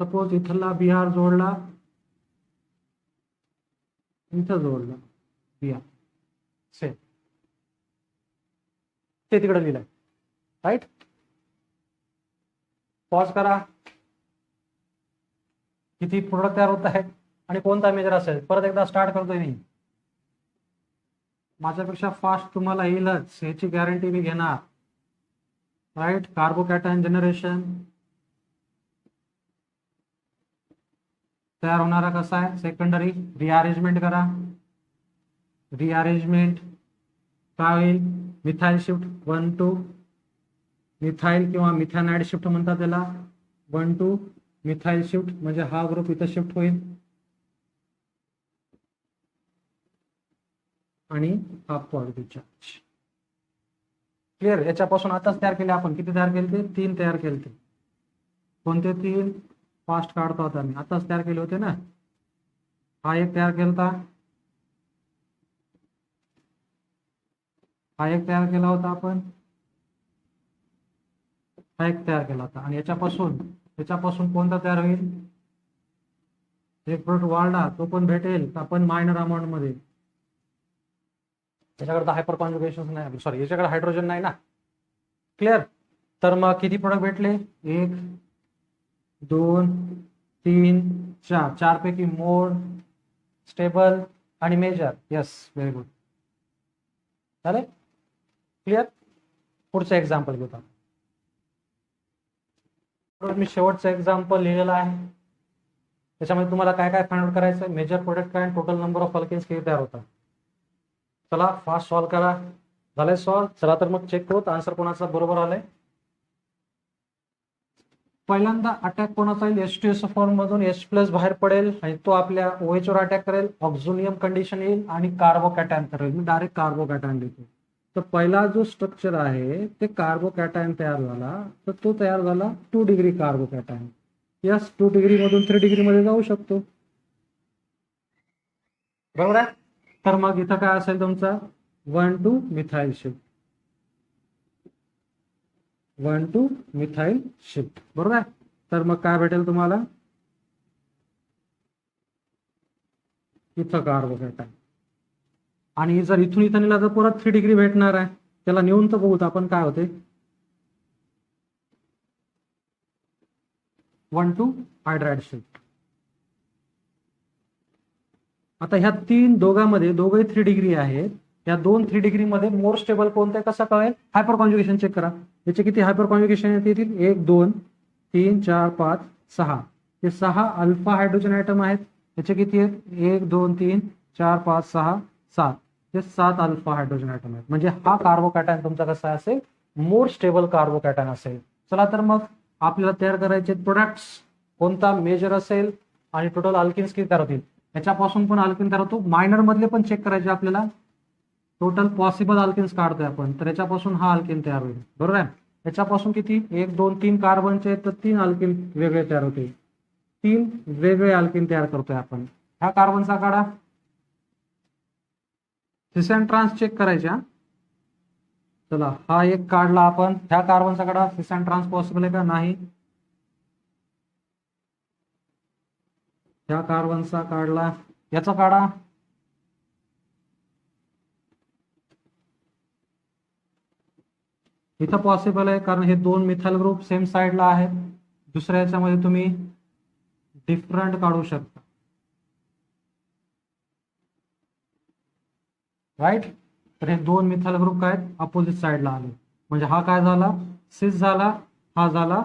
सपोज इथला BR जोडला, इथं जोडलं BR, सेम ते तिकडे लिहिलंय. राईट. पॉज करा. किती प्रोडक्ट तयार होत आहेत आणि कोणता मेजर असेल. परत एकदा स्टार्ट करतोय मी. माझ्यापेक्षा फास्ट तुम्हाला येईलच याची गॅरंटी मी घेणार. राईट. कार्बोकॅटायन जनरेशन तयार होणारा कसा आहे, सेकंडरी. रिअरेंजमेंट करा. रिअरेंजमेंट काय होईल, मिथाइल शिफ्ट 1 to मिथाइल किंवा मिथॅनाइड शिफ्ट म्हणतात त्याला. 1 to मिथाइल शिफ्ट म्हणजे हा ग्रुप इथं शिफ्ट होईल आणि हा पॉझिटिव्ह चार्ज. क्लिअर. याच्यापासून आताच तयार केले आपण. किती तयार केले ते, 3 तयार केले ते. कोणते 3, फास्ट काढतो आता मी. आताच तयार केले होते ना. हा एक तयार केला, हा एक तयार केला होता आपण, हा एक तयार केला होता. आणि याच्यापासून कोणता तयार होईल, एक प्रोडक्ट वाढला तो पण भेटेल आपण मायनर अमाऊंट मध्ये. याच्याकडे हायपर कॉन्जुगेशन नाही, सॉरी याच्याकडे हायड्रोजन नाही ना. क्लिअर. तर मग किती प्रोडक्ट भेटले, 1 2 3 4. 4 पैकी मोड, स्टेबल आणि मेजर. Yes, very good. झाले. क्लिअर. पुढचं एक्झाम्पल घेतो. मी शेवटचं एक्झाम्पल लिहिलेलं आहे. त्याच्यामध्ये तुम्हाला काय काय फाइंड आउट करायचं, मेजर प्रोडक्ट काय, टोटल नंबर ऑफ अल्केन्स किती तयार होतात. चला फास्ट सॉल्व्ह करा. झालंय सॉल्व्ह. चला तर मग चेक करू आन्सर कोणाचा बरोबर आलाय. पहिल्यांदा अटॅक कोणाचा येईल, H2SO4 मधून H+ बाहेर पडेल आणि तो आपल्या OH वर अटॅक करेल. ऑक्झोनियम कंडिशन येईल आणि कार्बोकॅटायन करेल. मी डायरेक्ट कार्बोकॅटायन देतो. तर पहिला जो स्ट्रक्चर आहे ते कार्बोकॅटायन तयार झाला, तर तो तयार झाला 2 डिग्री कार्बोकॅटायन. यस, 2 डिग्री मधून 3 डिग्री मध्ये जाऊ शकतो. बरोबर आहे. तर मग इथं काय असेल तुमचा 1 to methyl shift, 1 to methyl shift. बरोबर आहे. तर मग काय भेटेल तुम्हाला, इथं कार्बोकॅटायन. आणि जर इथून इथं नेला तर परत 3 डिग्री भेटणार आहे. त्याला नेऊन तर बघूत आपण काय होते. 1 to हायड्राइड शिफ्ट. आता ह्या दोघांमध्ये दोघे 3 डिग्री आहेत. या 2 डिग्री मध्ये मोर स्टेबल कोणतं आहे कसं कळेल, हायपर कॉन्जुगेशन चेक करा. याचे किती हायपर कॉन्जुगेशन येतील, 1 2 3 4 5 6. हे 6 अल्फा हायड्रोजन आयटम आहेत. याचे किती आहेत, 1 2 3 4 5 6 7. हे 7 अल्फा हायड्रोजन आयटम आहेत. म्हणजे हा कार्बोकॅटायन तुमचा कसा असेल, मोर स्टेबल कार्बोकॅटायन असेल. चला तर मग आपल्याला तयार करायचे प्रोडक्ट्स, कोणता मेजर असेल आणि टोटल अल्किन्स किती तयार होतील. याच्यापासून पण अल्किन तयार होतो. मायनर मधले पण चेक करायचे आपल्याला. टोटल पॉसिबल अल्किन्स काढतोय आपण, तर याच्यापासून हा अल्किन तयार होईल. बरोबर आहे. याच्यापासून किती, 1 2 3 कार्बनचे आहेत, तर 3 अल्किन वेगळे तयार होते. 3 वेगळे अल्किन तयार करतोय आपण. ह्या कार्बनचा काढा. सिस अँड ट्रान्स चेक करायच्या. चला हा एक काढला आपण. ह्या कार्बनचा काढा. सिस अँड ट्रान्स पॉसिबल आहे का, नाही. ह्या कार्बनचा काढला. याचा काढा. इथं पॉसिबल आहे कारण हे 2 मिथाइल ग्रुप सेम साइडला आहेत. दुसऱ्या याच्यामध्ये तुम्ही डिफरंट काढू शकता. राईट. तर हे 2 मिथाइल ग्रुप काय अपोजिट साइडला आले. म्हणजे हा काय झाला, सिस झाला, हा झाला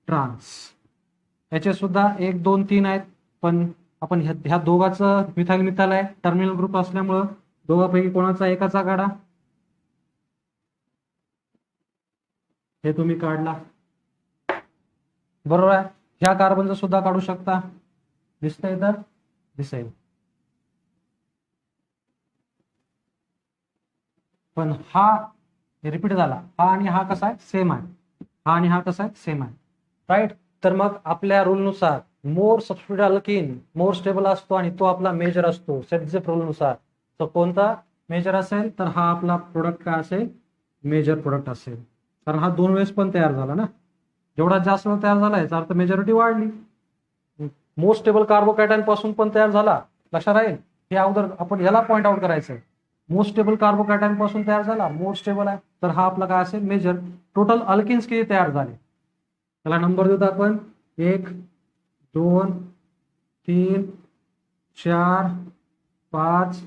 ट्रान्स. याचे सुद्धा 1 2 3 आहेत. पण आपण ह्या दोघांचं मिथाइल मिथाइल आहे, टर्मिनल ग्रुप असल्यामुळं दोघांपैकी कोणाचा एकाचा काढा. हे तुम्ही काढला. बरोबर आहे. ह्या कार्बनचं सुद्धा काढू शकता. दिसतंय तर दिसेल. पण हा रिपीट झाला. हा आणि हा कसा आहे, सेम आहे. हा आणि हा कसा आहे, सेम आहे. राईट. तर मग आपल्या रूलनुसार मोर सबस्टिट्यूट अल्किन मोर स्टेबल असतो आणि तो आपला मेजर असतो सेटझेप रूलनुसार. तर कोणता मेजर असेल, तर हा आपला प्रोडक्ट काय असेल, मेजर प्रोडक्ट असेल, कारण हा 2 वेळेस पण तयार झाला ना, जेवढा जास्त वेळ तयार झाला याचा अर्थ मेजॉरिटी वाढली. मोस्ट स्टेबल कार्बोकॅटायन पासून पण तयार झाला, लक्षात राहील हे अगोदर आपण याला पॉईंट आउट करायचं. मोस्ट स्टेबल कार्बोकॅटायन पासून तयार झाला, मोस्ट स्टेबल आहे, तर हा आपला काय असेल मेजर. टोटल अल्किन्स किती तयार झाले त्याला नंबर देतो आपण, 1 2 3 4 5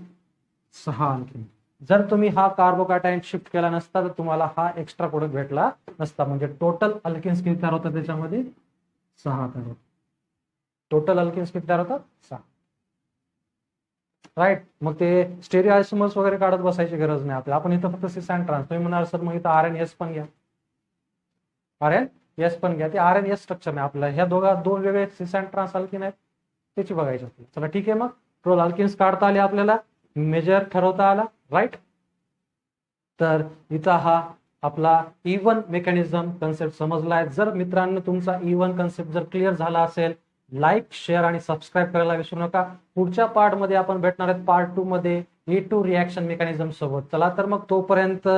6 अल्किन. जर तुम्ही हा कार्बोकॅटायन शिफ्ट केला नसता तर तुम्हाला हा एक्स्ट्रा प्रोडक्ट भेटला नसता. म्हणजे टोटल अल्किन्स किती तयार होतात त्याच्यामध्ये 6 तयार होतात. टोटल अल्किन्स किती तयार होतात 6. राईट. मग ते स्टेरिओ आयसोमर्स वगैरे काढत बसायची गरज नाही आपल्याला, आपण इथं फक्त सिस अँड ट्रान्स. तुम्ही म्हणाल सर मग इथं RNS पण घ्या, RNS पण घ्या, ते RNS स्ट्रक्चर नाही आपल्याला, ह्या दोन वेगळे सिस अँड ट्रान्स अल्किन आहेत त्याची बघायची असते. चला ठीक आहे, मग टोटल अल्किन्स काढता आले आपल्याला, मेजर ठरवता आला. राईट. तर इथं हा आपला इव्हन मेकॅनिझम कन्सेप्ट समजलाय. जर मित्रांनो तुमचा इव्हन कन्सेप्ट जर क्लिअर झाला असेल, लाईक शेअर आणि सबस्क्राईब करायला विसरू नका. पुढच्या पार्ट मध्ये आपण भेटणार आहेत पार्ट 2 मध्ये E2 रिॲक्शन मेकॅनिझम सोबत. चला तर मग तोपर्यंत